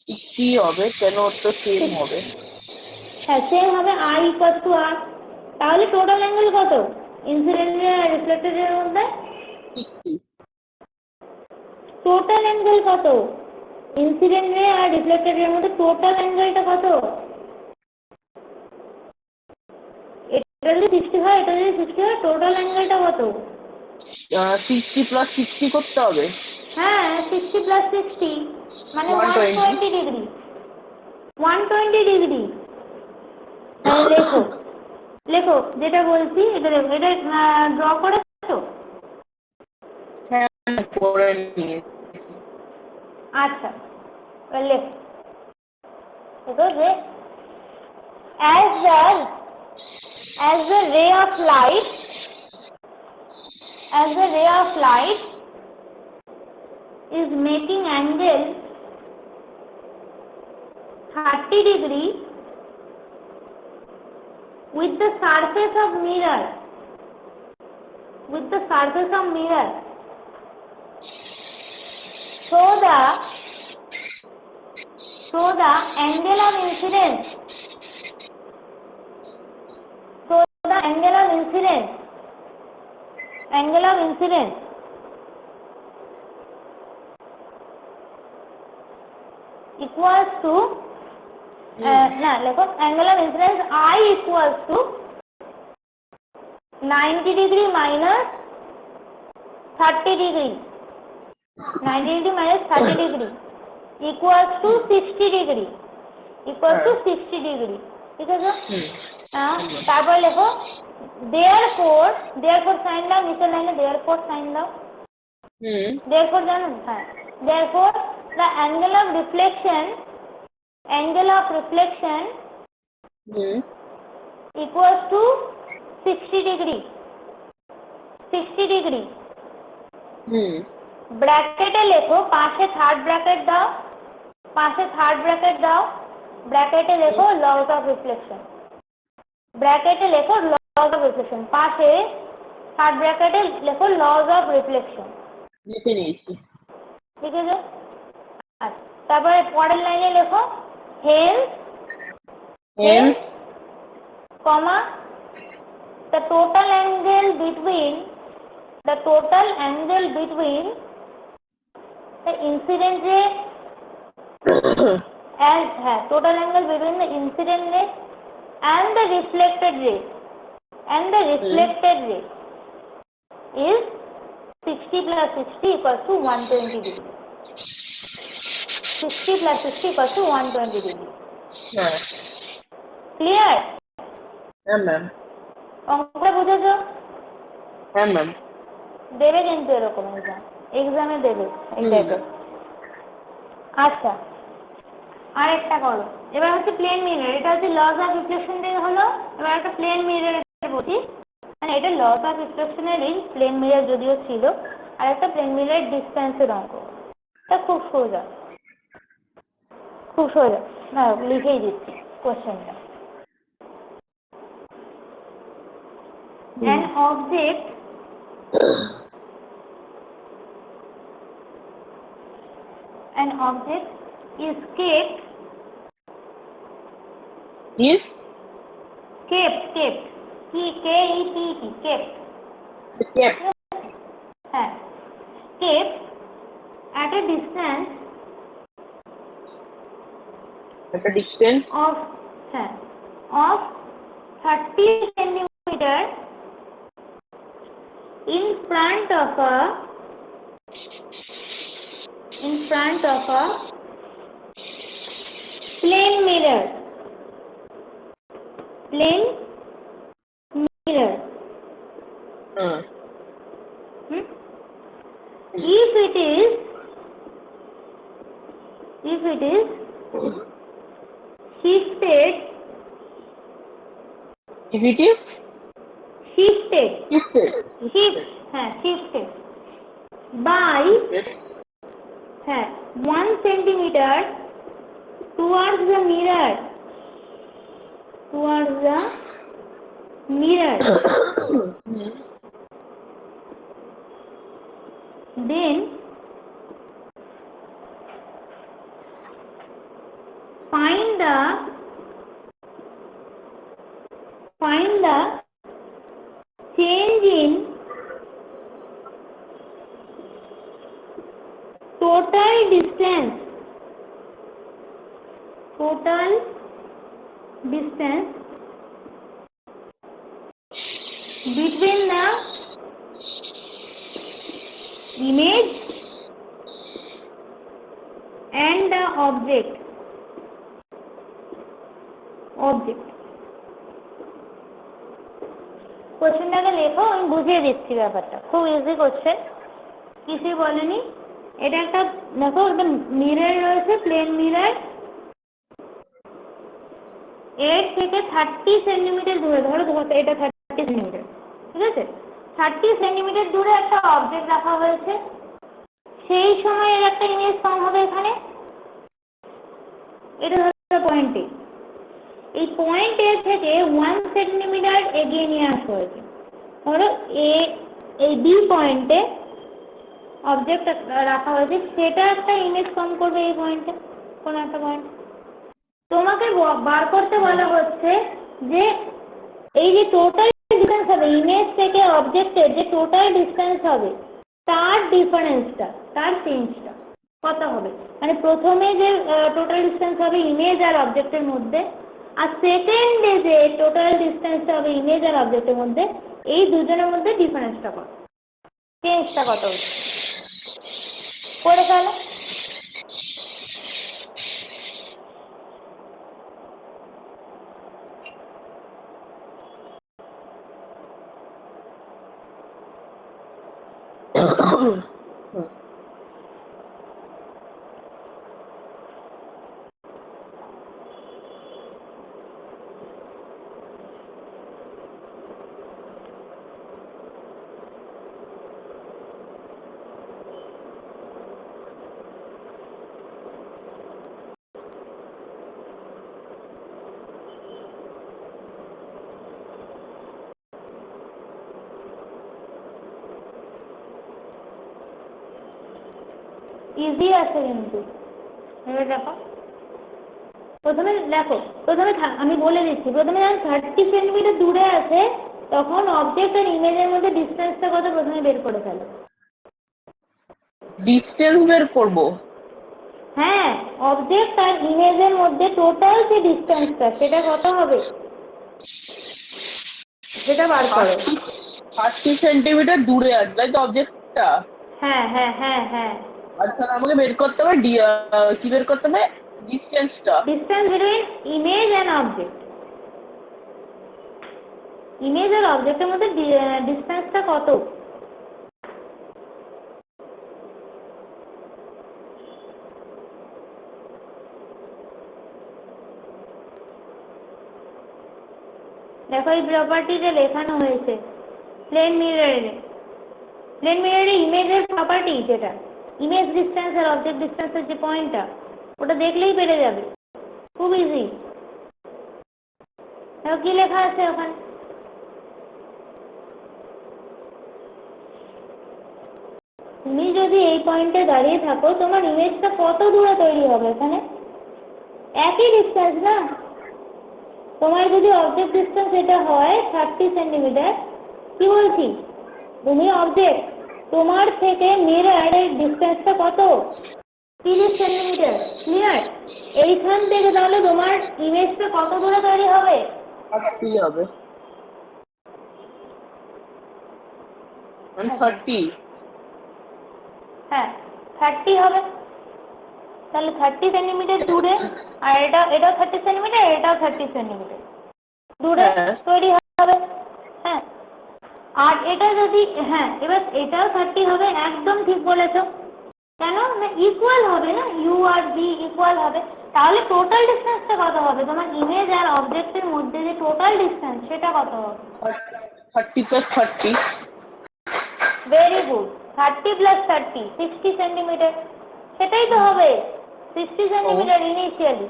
60 হবে, কেন? ওর তো সেম হবে। হ্যাঁ, সেম হবে, I ইকুয়াল টু R। তাহলে টোটাল অ্যাঙ্গেল কত ইনসিডেন্ট রে আর রিফ্লেক্টেড এর মধ্যে? 60। টোটাল অ্যাঙ্গেল কত ইনসিডেন্ট রে আর রিফ্লেক্টেড এর মধ্যে? টোটাল অ্যাঙ্গেলটা কত? এটা যদি 60 হয়, এটা যদি 60 হয়, টোটাল অ্যাঙ্গেলটা কত? 60 প্লাস 60 করতে হবে। হ্যাঁ, 60 প্লাস 60 মানে 120 ডিগ্রি। 120 ডিগ্রি। লেখো লেখো, যেটা বলছি এটা লেখো। এটা ড্র করেছো? হ্যাঁ, করে নিয়েছি। আচ্ছা, লেখো যে as the ray of light is making angle 30 degree with the surface of mirror, so the angle of incidence equals to লেখো angle of incidence I equals to 90 degree minus 30 degree, 90 degree minus 30 degree equals to 60 degree, ঠিক আছে? তারপর লেখো therefore sign দাও, নিচের লাইনে therefore sign দাও। therefore জানো? হ্যাঁ, therefore the angle of reflection equals to 60 degree। ব্র্যাকেটে লেখো, পাশে থার্ড ব্র্যাকেট দাও, ব্র্যাকেটে লেখো laws of reflection, পাশে থার্ড ব্র্যাকেটে লেখো laws of reflection। লিখে নিয়েছি। ঠিক আছে? আচ্ছা, তারপরে পরের লাইনে লেখো hence comma the total angle between the incident ray and total angle between the incident ray and the reflected ray is 60 plus 60 equals to 120 degree। 60 plus 60 equals to 120 degree। হ্যাঁ, ক্লিয়ার? হ্যাঁ ম্যাম। অঙ্কটা বুঝেছো? হ্যাঁ ma'am. দেবে কিন্তু এরকম এক্সামে দেবে এই টাইপের। আচ্ছা, আরেকটা করো। এবার হচ্ছে প্লেন মিরর। এটা হচ্ছে লস অফ রিফ্লেকশন থেকে হলো। এবার একটা প্লেন মিরর বলছি, মানে এটা লস অফ রিফ্লেকশনেরই প্লেন মিরর যদিও ছিল, আর একটা প্লেন মিররের ডিসটেন্সের অঙ্ক। এটা খুব সোজা, না লিখেই দিচ্ছি কোশ্চেনটা। an object is kept হ্যাঁ kept at a distance of 30 centimeter in front of a plane mirror. If it is shifted by 1 centimeter towards the mirror then find the change in total distance between the image and the object. কোশ্চেনটাকে লেখো, আমি বুঝিয়ে দিচ্ছি ব্যাপারটা, খুব easy question, কিছুই বলেনি। এটা একটা দেখো, একটা মিরর রয়েছে, প্লেন মিরর, এর থেকে 30 সেন্টিমিটার দূরে, ধরো এটা 30 সেন্টিমিটার, ঠিক আছে, 30 সেন্টিমিটার দূরে একটা অবজেক্ট রাখা হয়েছে। সেই সময় এর একটা ইমেজ ফর্ম হবে এখানে, এটা ধরো পয়েন্টে, এই পয়েন্টের থেকে 1 সেন্টিমিটার এগিয়ে নিয়ে আসা হয়েছে। ধরো এই বি পয়েন্টে অবজেক্ট রাখা হয়েছে, সেটা একটা ইমেজ ফর্ম করবে এই পয়েন্টে, কোন একটা পয়েন্ট। তোমাকে বার করতে বলা হচ্ছে যে এই যে টোটাল ডিসটেন্স হবে ইমেজ থেকে অবজেক্টের, যে টোটাল ডিসটেন্স হবে তার ডিফারেন্সটা, তার চেঞ্জটা কত হবে। মানে প্রথমে যে টোটাল ডিসটেন্স হবে ইমেজ আর অবজেক্টের মধ্যে, আর সেকেন্ডে যে টোটাল ডিসটেন্সটা হবে ইমেজ আর অবজেক্টের মধ্যে, এই দুজনের মধ্যে ডিফারেন্সটা কত, চেঞ্জটা কত হচ্ছে, করে ফেলো। ইজি আছে কিন্তু, দেখো প্রথমে আমি বলে দিচ্ছি, প্রথমে যখন 30 সেন্টিমিটার দূরে আছে তখন অবজেক্ট আর ইমেজের মধ্যে ডিসটেন্সটা কত প্রথমে বের করে ফেলো। ডিসটেন্স বের করব? হ্যাঁ, অবজেক্ট আর ইমেজের মধ্যে টোটাল যে ডিসটেন্সটা সেটা কত হবে সেটা বার করো। 30 সেন্টিমিটার দূরে আছে তাই তো অবজেক্টটা? হ্যাঁ হ্যাঁ হ্যাঁ হ্যাঁ। আচ্ছা, আমাকে বের করতে হবে কি বের করতে হবে? ডিসটেন্সটা, distance between image and object, image আর অবজেক্টের মধ্যে ডিসটেন্সটা কত। দেখো এই প্রপার্টিতে লেখানো হয়েছে প্লেন মিররে, ইমেজের প্রপার্টি, যেটা ইমেজ ডিসটেন্স আর অবজেক্ট ডিসটেন্সের যে পয়েন্টটা, ওটা দেখলেই পেরে যাবে, খুব ইজি। দেখো কি লেখা আছে ওখানে, তুমি যদি এই পয়েন্টে দাঁড়িয়ে থাকো তোমার ইমেজটা কত দূরে তৈরি হবে এখানে? একই ডিস্টেন্স না? তোমার যদি অবজেক্ট ডিস্টেন্স এটা হয় 30 সেন্টিমিটার, কি বলছি, তুমি অবজেক্ট তোমার থেকে মিররের ডিস্টেন্সটা কত? 30 সেন্টিমিটার। ক্লিয়ার? এইখান থেকে তাহলে তোমার ইমেজটা কত দূরে তৈরি হবে? 30 হবে, 30। হ্যাঁ 30 হবে। তাহলে 30 সেন্টিমিটার দূরে, আর এটাও 30 সেন্টিমিটার, এটাও 30 সেন্টিমিটার দূরে তৈরি হবে। হ্যাঁ, আর এটা যদি, হ্যাঁ এবার এটাও 30 হবে, একদম ঠিক বলেছো। কেন না, ইকুয়াল হবে না, ইউ আর বি ইকুয়াল হবে। তাহলে টোটাল ডিস্টেন্সটা কত হবে? তোমার ইমেজ আর অবজেক্টের মধ্যে যে টোটাল ডিস্টেন্স সেটা কত হবে? 30 + 30। Very good. 30 + 30 60 সেন্টিমিটার, সেটাই তো হবে 60 সেন্টিমিটার ইনিশিয়ালি।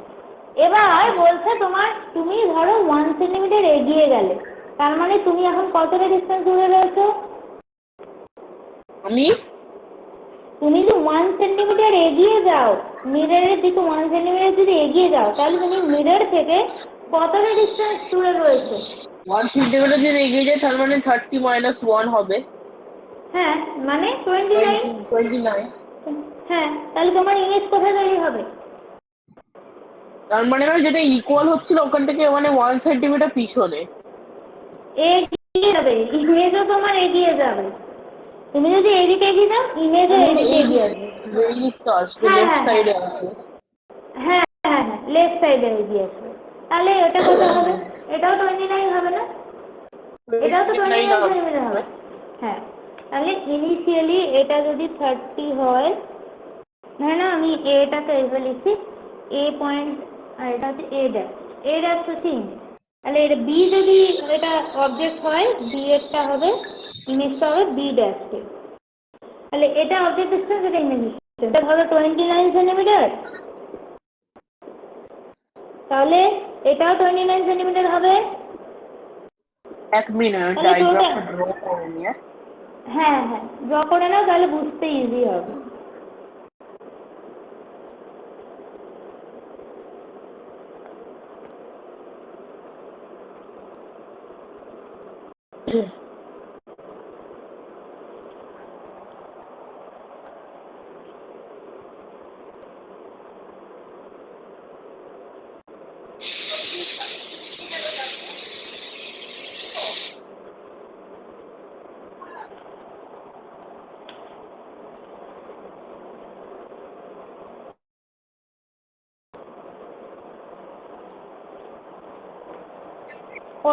এবার বলছে তোমার, তুমি ধরো 1 সেন্টিমিটার এগিয়ে গেলে, তার মানে তুমি এখন কতটা ডিস্টেন্স দূরে রয়েছো? তুমি যদি 1 সেন্টিমিটার এগিয়ে যাও, মিররের দিকে 1 সেন্টিমিটার যদি এগিয়ে যাও, তাহলে তুমি মিরর থেকে কতটা ডিস্টেন্স দূরে রয়েছো? 1 সেন্টিমিটার যদি এগিয়ে যায় তার মানে 30 - 1 হবে। হ্যাঁ, মানে 29। 29। হ্যাঁ, তাহলে তোমার ইমেজ কোথায় তৈরি হবে? তার মানে যেটা ইকুয়াল হচ্ছিল ওখান থেকে মানে 1 সেন্টিমিটার পিছনে এগিয়ে যাবে, ইমেজও তোমার এগিয়ে যাবে। তুমি যদি এদিকে এগিয়ে যাও, ইমেজও এদিকে এগিয়ে আসবে। এই দিকটা আসবে, হ্যাঁ লেফট হ্যাঁ সাইডে আসবে। হ্যাঁ হ্যাঁ হ্যাঁ, লেফট সাইডে এগিয়ে আসবে। তাহলে এটা কত হবে? এটাও 29 হবে না? এটাও তো 29 সেন্টিমিটার হবে। হ্যাঁ, তাহলে ইনিশিয়ালি এটা যদি 30 হয়, না আমি এটাকে এইভাবে লিখছি, এ পয়েন্ট, আর এটা হচ্ছে এ ড্যাশ। এ ড্যাশ হচ্ছে ইমেজ। তাহলে এটা বি যদি এটা অবজেক্ট হয়, বি এরটা হবে, ইমেজটা হবে বি ড্যাশে। তাহলে এটা অবজেক্ট ডিস্টেন্স, এটা ইমেজ ডিস্টেন্স, এটা হবে 29 সেন্টিমিটার। তাহলে এটাও 29 সেন্টিমিটার হবে। 1 মিনিট তাহলে ডায়াগ্রামটা ড্র করে নিয়ে। হ্যাঁ হ্যাঁ, ড্র করে নাও, তাহলে বুঝতে ইজি হবে।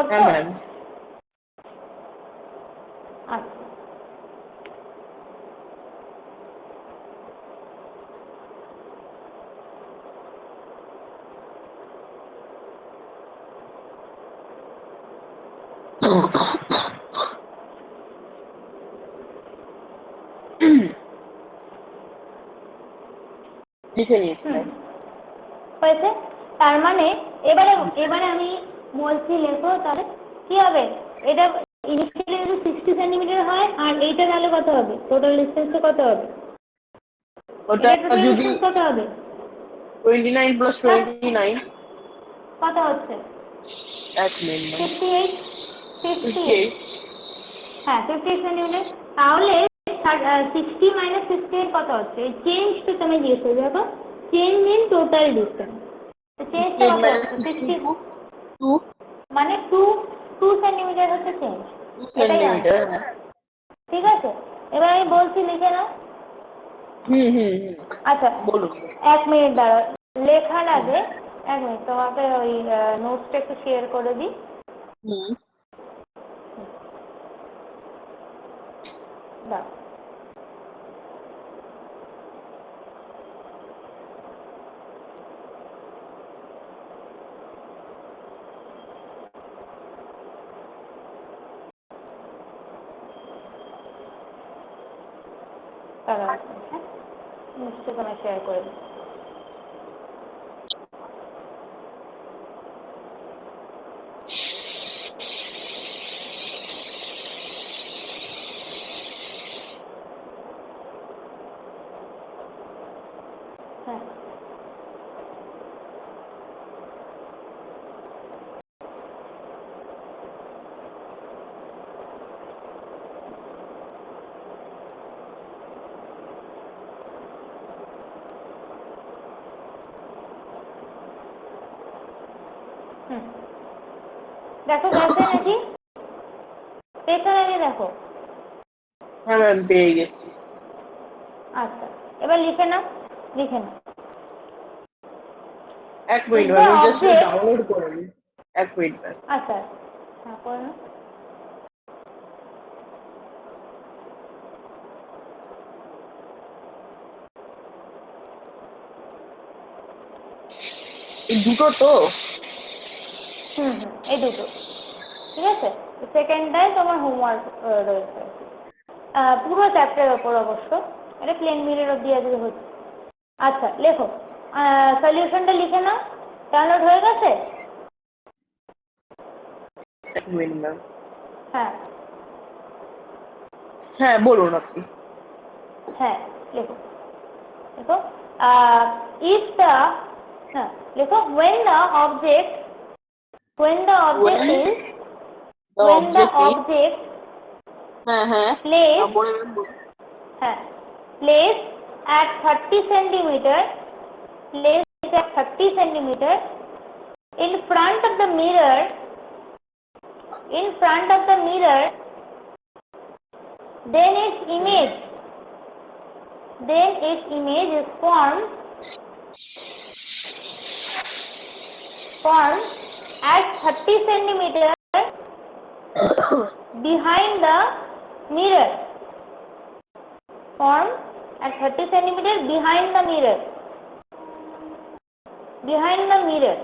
হ্যাঁ ম্যাম। আচ্ছা, লিখে নিয়েছিলাম। হয়েছে। তার মানে এবারে এবারে আমি বলছি লেখো, তাহলে কি হবে? এটা ইনিশিয়ালি যদি 60 সেন্টিমিটার হয়, আর এইটা তাহলে কত হবে? টোটাল ডিস্টেন্সটা কত হবে? ওটা এটা টোটাল যদি ডিস্টেন্স কত হবে? 29 + 29 কত হচ্ছে? 1 মিনিট 58। 58, 58। হ্যাঁ 58 সেন্টিমিটার। তাহলে 60 - 58 কত হচ্ছে? চেঞ্জ তো তুমি দিয়েছো, দেখো, চেঞ্জ ইন টোটাল ডিস্টেন্স। চেঞ্জটা কত হচ্ছে? 60 2 মানে 2 সেন্টিমিটার হচ্ছে চেঞ্জ। এটাই সেন্টিমিটার। আনসার। ঠিক আছে, এবার আমি বলছি, লিখে নাও। আচ্ছা, বলুন। 1 মিনিট দাঁড়াও, লেখার আগে 1 মিনিট তোমাকে ওই নোটসটা একটু শেয়ার করে দিই। দাও। হ্যাঁ, নোটসটা তোমায় শেয়ার করে দিই। হ্যাঁ দেখো গেছে নাকি পেছনে নাকি দেখো হ্যাঁ ম্যাম পেয়ে গেছি। আচ্ছা এবার লিখে নাও এক মিনিট ম্যাম আমি জাস্ট ডাউনলোড করে নিই। এক মিনিট ম্যাম। আচ্ছা হ্যাঁ করে নাও এই দুটো তো এই দুটো ঠিক আছে সেকেন্ডটাই তোমার হোমওয়ার্ক রয়েছে পুরো চ্যাপ্টারের ওপর অবশ্য এটা প্লেন মিরর অব্দি আজকে হচ্ছে আচ্ছা লেখো সলিউশনটা লিখে নাও ডাউনলোড হয়ে গেছে এক মিনিট ম্যাম। হ্যাঁ হ্যাঁ বলুন আপনি। হ্যাঁ লেখো লেখো if the হ্যাঁ লেখো when the object When is the when the object is object হ্যাঁ placed বলে ম্যাম বলুন। placed at 30 centimeter in front of the mirror then its image is formed at 30 centimeter behind the mirror behind the mirror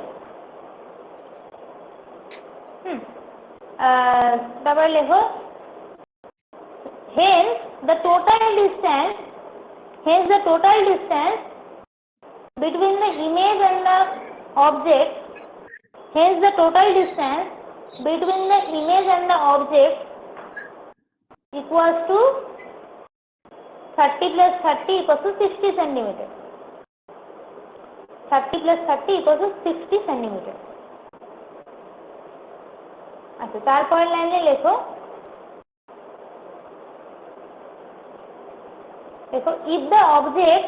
তারপরে লেখো hence the total distance between the image and the object equals to 30 plus 30 equals to 60 centimeter 30 plus 30 equals to 60 centimeter আচ্ছা তারপরের লাইনে লেখো if the object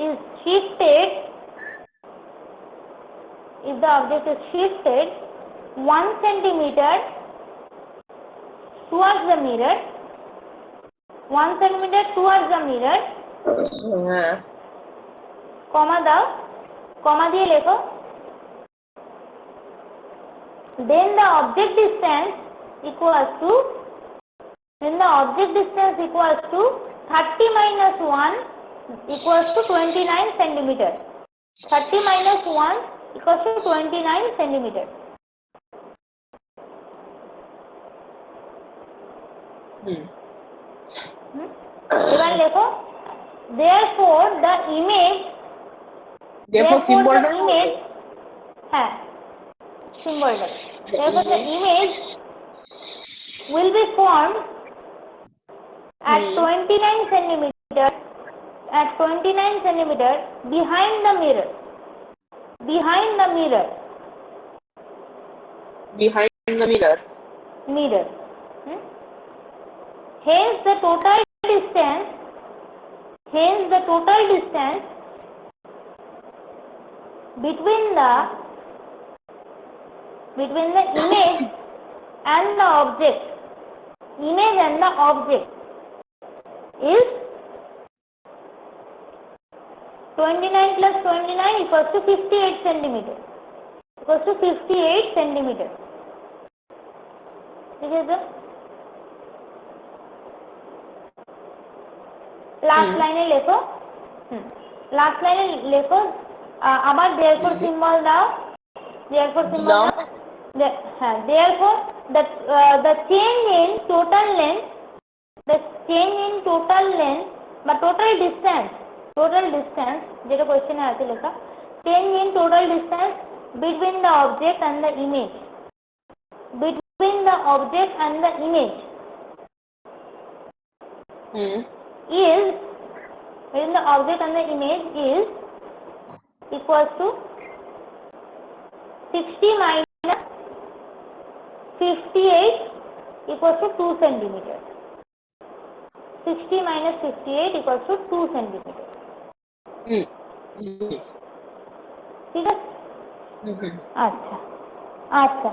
is shifted 1 centimeter towards the mirror হ্যাঁ কমা দিয়ে লেখো then the object distance equals to 30 minus 1 equals to 29 centimeter 30 minus 1 equals to 29 centimeter এবার লেখো therefore the image হ্যাঁ symbol therefore the image will be formed at 29 centimeter behind the mirror hence the total distance between the image and the object is 29 plus 29 equals to 58 centimeter ঠিক আছে last লাইনে লেখো আবার therefore symbol দাও হ্যাঁ therefore the change in total length বা total distance যেটা কোশ্চেনে আছে লেখা change in total distance between the object and the image is wherein the object and the image is equals to 60 minus 58 equals to 2 centimeter. 60 minus 58 equals to 2 centimeter. ঠিক আছে? আচ্ছা আচ্ছা,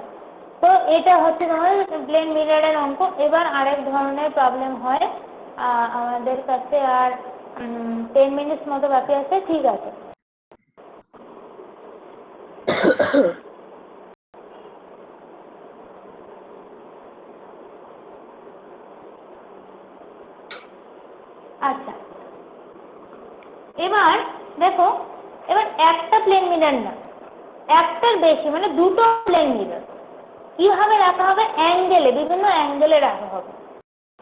তো এটা হচ্ছে তোমার প্লেন মিররের অঙ্ক। এবার আরেক ধরনের প্রবলেম হয়, আমাদের কাছে আর 10 মিনিটস মতো বাকি আছে। ঠিক আছে, আচ্ছা এবার দেখো, এবার একটা প্লেন মিরর না, একটার বেশি মানে দুটো প্লেন মিরর কিভাবে রাখা হবে? অ্যাঙ্গেলে, বিভিন্ন অ্যাঙ্গেলে রাখা হবে।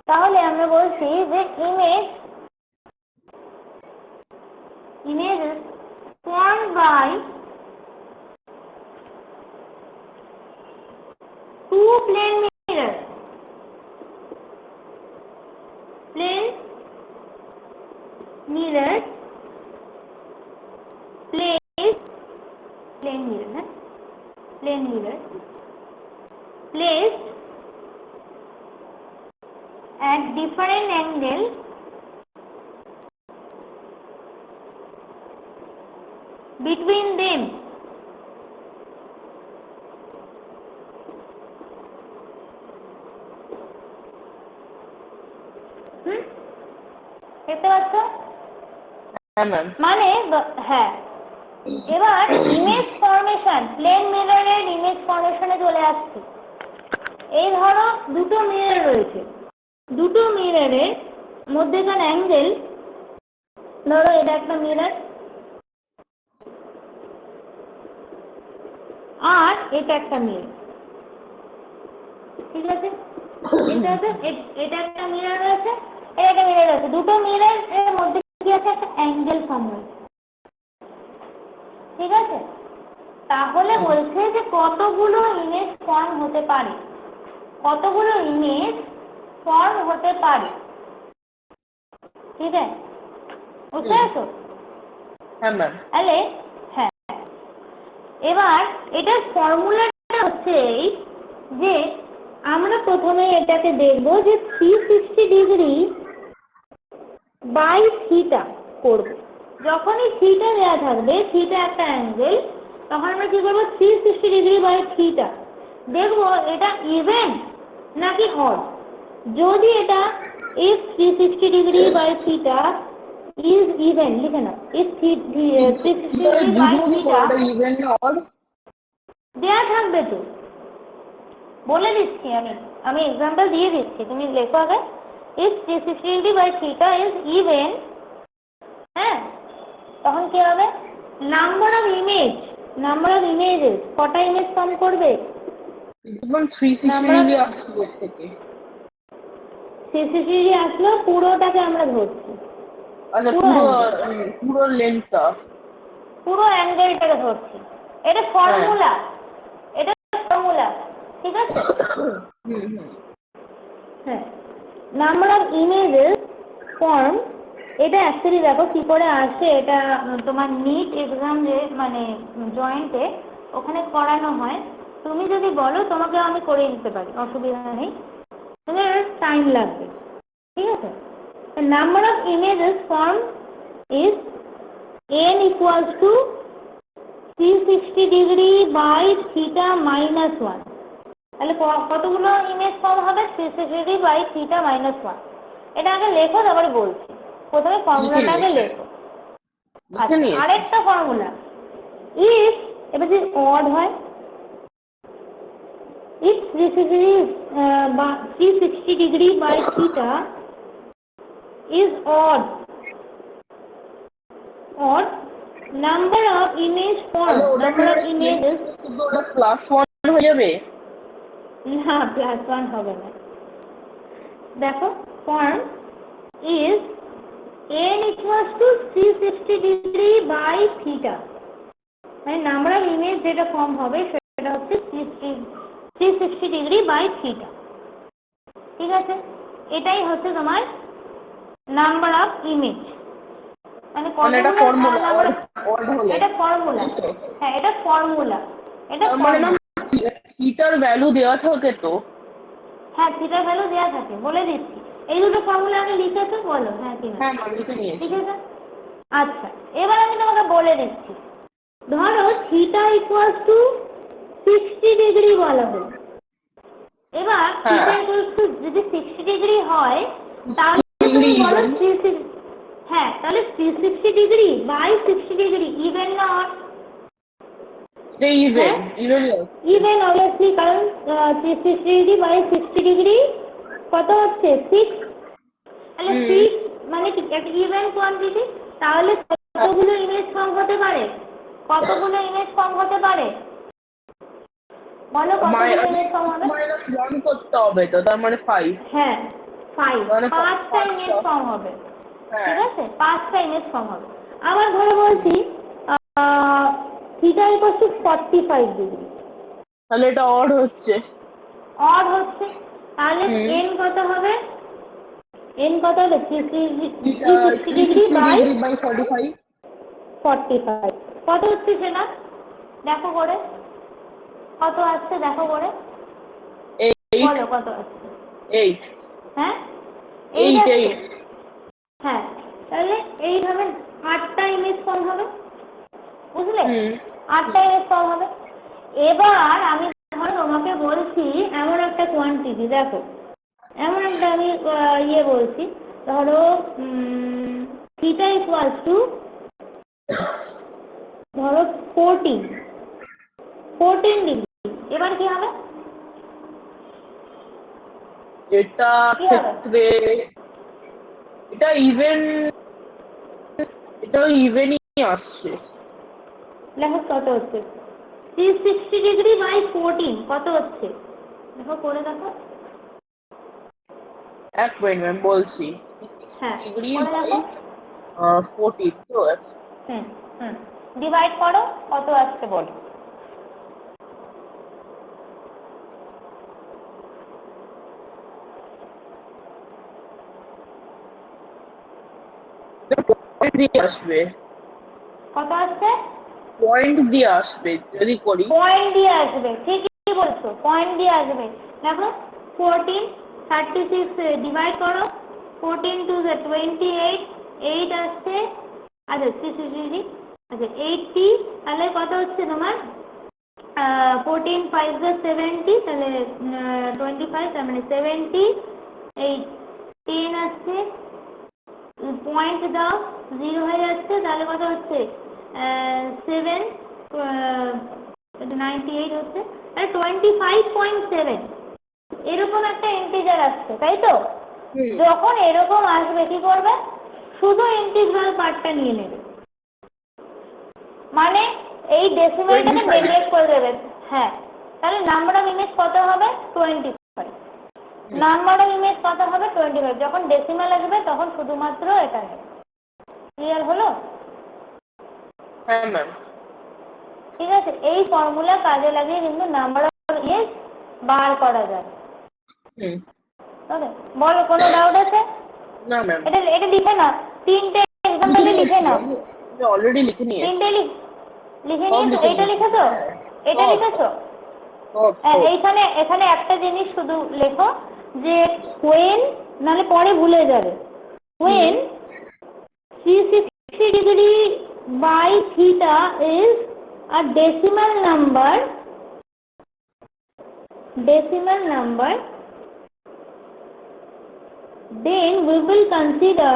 তাহলে আমরা বলছি যে image formed by two plane mirrors. Plane mirrors placed at different angle between them. দেখতে পাচ্ছ? মানে হ্যাঁ, এবার ইমেজ ফরমেশন, প্লেন মিররের ইমেজ ফরমেশনে চলে আসছে। এই ধরো দুটো মিরর রয়েছে, দুটো মিররের মধ্যেখানে অ্যাঙ্গেল, ধরো এটা একটা মিরর আর এটা একটা মিরর, ঠিক আছে? এটা একটা মিরর রয়েছে, এটা একটা মিরর রয়েছে, দুটো মিরর এর মধ্যে কি আছে? একটা অ্যাঙ্গেল ফর্ম হয়েছে, ঠিক আছে? তাহলে বলছে যে কতগুলো ইমেজ ফর্ম হতে পারে, কতগুলো ইমেজ ফর্ম হতে পারে, ঠিক আছে? বুঝতে পারছো? তাহলে হ্যাঁ, এবার এটার ফর্মুলাটা হচ্ছে এই যে আমরা প্রথমে এটাকে দেখবো যে 360 ডিগ্রি বাই থিটা করব। যখনই থিটা দেওয়া থাকবে, থিটা একটা অ্যাঙ্গেল, তখন আমরা কি করবো? 360 ডিগ্রি বাই থিটা দেখবো এটা ইভেন নাকি অড। যদি এটা if 360 degree by theta is even, লিখে নাও, if 360 ডিগ্রি বাই থিটা দেওয়া থাকবে, তো বলে দিচ্ছি আমি এক্সাম্পল দিয়ে দিচ্ছি, তুমি লেখো আগে। if 360 degree by theta is even, হ্যাঁ, তখন কি হবে? নাম্বার অফ ইমেজেস, কটা ইমেজ ফর্ম করবে? 360 ডিগ্রি আসলো, পুরোটাকে আমরা ধরছি, পুরো লেন্থটা, পুরো অ্যাঙ্গেলটাকে ধরছি। এটা ফর্মুলা, এটা ফর্মুলা, ঠিক আছে? হ্যাঁ, নাম্বার অফ ইমেজেস ফর্ম, এটা অ্যাকচুয়ালি দেখো কি করে আসে, এটা তোমার নিট এক্সাম যে মানে জয়েন্টে ওখানে করানো হয়। তুমি যদি বলো তোমাকে আমি করে দিতে পারি, অসুবিধা নেই, তোমার টাইম লাগবে, ঠিক আছে? Number of images form is n equals to 360 degree by theta minus 1। তাহলে কতগুলো ইমেজ ফর্ম হবে? 360 ডিগ্রি বাই থিটা মাইনাস 1। এটা আগে লেখো, তারপরে বলছি। প্রথমে ফর্মুলাটাকে লেখো। আচ্ছা, আরেকটা ফর্মুলা, ইফ এবার যদি অড হয়, if 360 degree by theta is odd, number of image form, number of images +1 হয়ে যাবে না, +1 হবে না। দেখো, form is n equals to 360 degree by theta, মানে নাম্বার অফ ইমেজ যেটা ফর্ম হবে সেটা হচ্ছে 360 ডিগ্রি বাই থিটা, ঠিক আছে? এটাই হচ্ছে তোমার নাম্বার অফ ইমেজ, মানে এটা ফর্মুলা অড হলে এটা ফর্মুলা, হ্যাঁ এটা ফর্মুলা, এটা মানে ম্যাম ফর্মুলা। থিটার ভ্যালু দেওয়া থাকে তো? হ্যাঁ থিটার ভ্যালু দেওয়া থাকে, বলে দিচ্ছি। এই দুটো ফর্মুলা আমি লিখেছো, বলো। হ্যাঁ ঠিক আছে, হ্যাঁ ম্যাম লিখে নিয়েছি। লিখেছো। আচ্ছা এবার আমি তোমাকে বলে দিচ্ছি, ধরো থিটা ইকুয়ালস টু 60 ডিগ্রি বলা হলো। এবার থিটা ইকুয়ালস টু যদি 60 ডিগ্রি হয় তাহলে তুমি বলো হ্যাঁ তাহলে 360 ডিগ্রি বাই 60 ডিগ্রি ইভেন না অড? ইভেন অবভিয়াসলি, কারণ 360 ডিগ্রি বাই 60 ডিগ্রি কত হচ্ছে 6, তাহলে 6 মানে কি একটা ইভেন কোয়ান্টিটি। তাহলে কতগুলো ইমেজ ফর্ম হতে পারে, কতগুলো ইমেজ ফর্ম হতে পারে বলো, কতগুলো ইমেজ ফর্ম হবে? -1 করতে হবে তো, তার মানে 5। হ্যাঁ 5, 5টা ইমেজ ফর্ম হবে, ঠিক আছে 5টা ইমেজ ফর্ম হবে। আবার ধরে বলছি থিটা ইকুয়ালস টু 45 ডিগ্রি, তাহলে এটা অড হচ্ছে। অড হচ্ছে, তাহলে n কত হবে? n কত হবে? 360 ডিগ্রি বাই 45 কত হচ্ছে সেটা দেখো করে, কত আসছে দেখো করে, বলো কত আসছে? 8। হ্যাঁ 8। হ্যাঁ তাহলে এইভাবে 8টা ইমেজ ফর্ম হবে, বুঝলে? 8টা ইমেজ ফর্ম হবে। এবার আমি ধরো তোমাকে বলছি এমন একটা কোয়ান্টিটি, দেখো এমন একটা আমি বলছি, ধরো থিটা ইকুয়ালস টু ধরো 14 ডিগ্রি। এবার কি হবে? এটা ক্ষেত্রে এটা ইভেনই আসছে। দেখো কত হচ্ছে 360 ডিগ্রি বাই 14 কত হচ্ছে দেখো করে দেখো। এক মিনিট ম্যাম বলছি। হ্যাঁ ডিগ্রি করে বাই দেখো। 40 তো ডিভাইড করো কত আসছে বলো। পয়েন্ট দিয়ে আসবে, কত আসছে? পয়েন্ট দিয়ে আসবে যদি করি। পয়েন্ট দিয়ে আসবে, ঠিকই বলছো, পয়েন্ট দিয়ে আসবে। দেখো 14 36 ডিভাইড করো, 14 2 28, 8 আসছে, আচ্ছা 360, আচ্ছা 80, তাহলে কত হচ্ছে তোমার 14 5 70, তাহলে 25, তার মানে 70, এই 10 আসছে, পয়েন্ট দাও 0 হয়ে যাচ্ছে, তাহলে কত হচ্ছে 7 98 হচ্ছে, তাহলে 25.7 এরকম একটা ইন্টিজার আসছে, তাই তো? যখন এরকম আসবে কি করবে, শুধু ইন্টিগ্রাল পার্টটা নিয়ে নেবে, মানে এই ডেসিমেলটাকে নেগলেক্ট করে দেবে। হ্যাঁ তাহলে নাম্বার অফ ইমেজ কত হবে 25, নাম্বার অফ ইমেজ কত হবে 25, যখন ডেসিমেল আসবে তখন শুধুমাত্র এটা নেবে। ক্লিয়ার হলো? হ্যাঁ ম্যাম ঠিক আছে, এই ফর্মুলা কাজে লাগিয়ে কিন্তু নাম্বার অফ ইমেজ বার করা যায়। ওকে বলো, কোনো ডাউট আছে? না ম্যাম এটা লিখে নাও, 3টে এক্সাম্পল লিখে নাও। অলরেডি লিখে নিয়েছি। 3টে লিখে নিয়েছো? এটা লিখেছো? এটা লিখেছো? এখানে একটা জিনিস শুধু লেখো যে when, নালে পরে ভুলে যাবে, when 360 degree by theta is a decimal number, then we will consider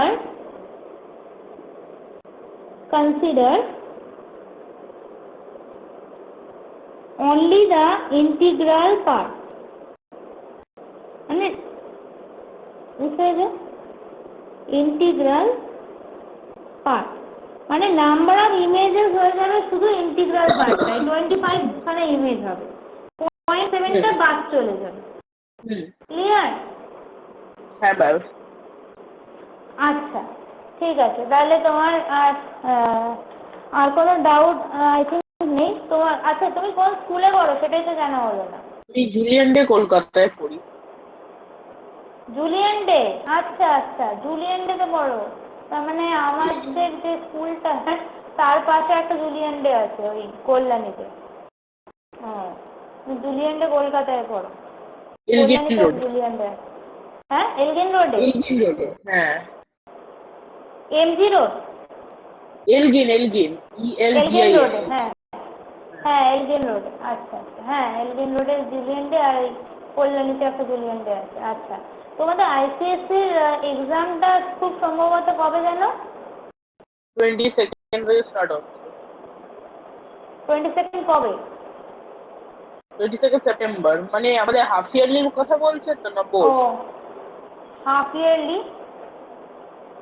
only the integral part, মানে বুঝতে পেরেছো? ইন্টিগ্রাল পার্ট মানে নাম্বার অফ ইমেজেস হয়ে যাবে শুধু ইন্টিগ্রাল পার্টটাই, 25 খানা ইমেজ হবে, 0.7টা বাদ চলে যাবে। ক্লিয়ার? হ্যাঁ ম্যাম। আচ্ছা ঠিক আছে, তাহলে তোমার আর কোনো ডাউট আই থিঙ্ক নেই তোমার? আচ্ছা তুমি কোন স্কুলে পড়ো সেটাই তো জানা হলো না। আমি জুলিয়ান ডে কলকাতায় পড়ি। জুলিয়ান ডে, আচ্ছা আচ্ছা, জুলিয়ান ডে তো বড়। তার মানে আমাদের যে স্কুলটা তার পাশে একটা জুলিয়ান ডে আছে ওই কল্যাণীতে। হ্যাঁ, জুলিয়ান ডে কলকাতায় পড়ো, এলগিন কল্যাণীতে রোড। Julian day. হ্যাঁ, এলগিন রোডে, এলগিন রোডে, হ্যাঁ। MG road, Elgin, Elgin, Elgin ELGIN। রোডে, হ্যাঁ হ্যাঁ এলগিন রোডে, আচ্ছা আচ্ছা, হ্যাঁ এলগিন রোডে জুলিয়ান ডে আর এই কল্যাণীতে একটা জুলিয়ান ডে আছে। আচ্ছা, তোমাদের আইসিএসসির এক্সামটা খুব সম্ভবত কবে জানো? 22nd থেকে স্টার্ট হচ্ছে। 22 কবে? 22 সেপ্টেম্বর, মানে আমাদের হাফ ইয়ারলির কথা বলছে তো না ও, বোর্ড? Half yearly.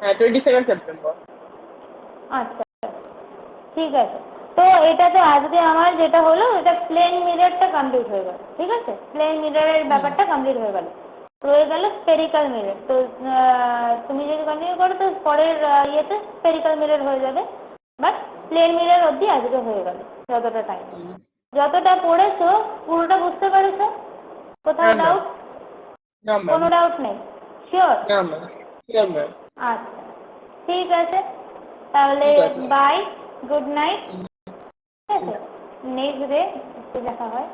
হ্যাঁ, 22 সেপ্টেম্বর। আচ্ছা, ঠিক আছে। তো এটা তো আজকে আমার যেটা হলো এটা প্লেন মিররটা কমপ্লিট হয়ে গেল, ঠিক আছে, প্লেন মিররের ব্যাপারটা কমপ্লিট হয়ে গেল। রয়ে গেল স্ফেরিক্যাল মিরর। তো তুমি যদি কন্টিনিউ করো তো পরের ইয়েতে স্ফেরিক্যাল মিরর হয়ে যাবে, বাট প্লেন মিরর অবধি আজকে হয়ে গেল যতটা টাইম। যতটা পড়েছো পুরোটা বুঝতে পেরেছো? কোথাও না ডাউট? না ম্যাম, কোনো ডাউট নেই? শিওর? না ম্যাম, শিওর ম্যাম। আচ্ছা, ঠিক আছে, তাহলে ঠিক আছে। Bye, good night. ঠিক আছে, নেক্সট ডে দেখা হয়।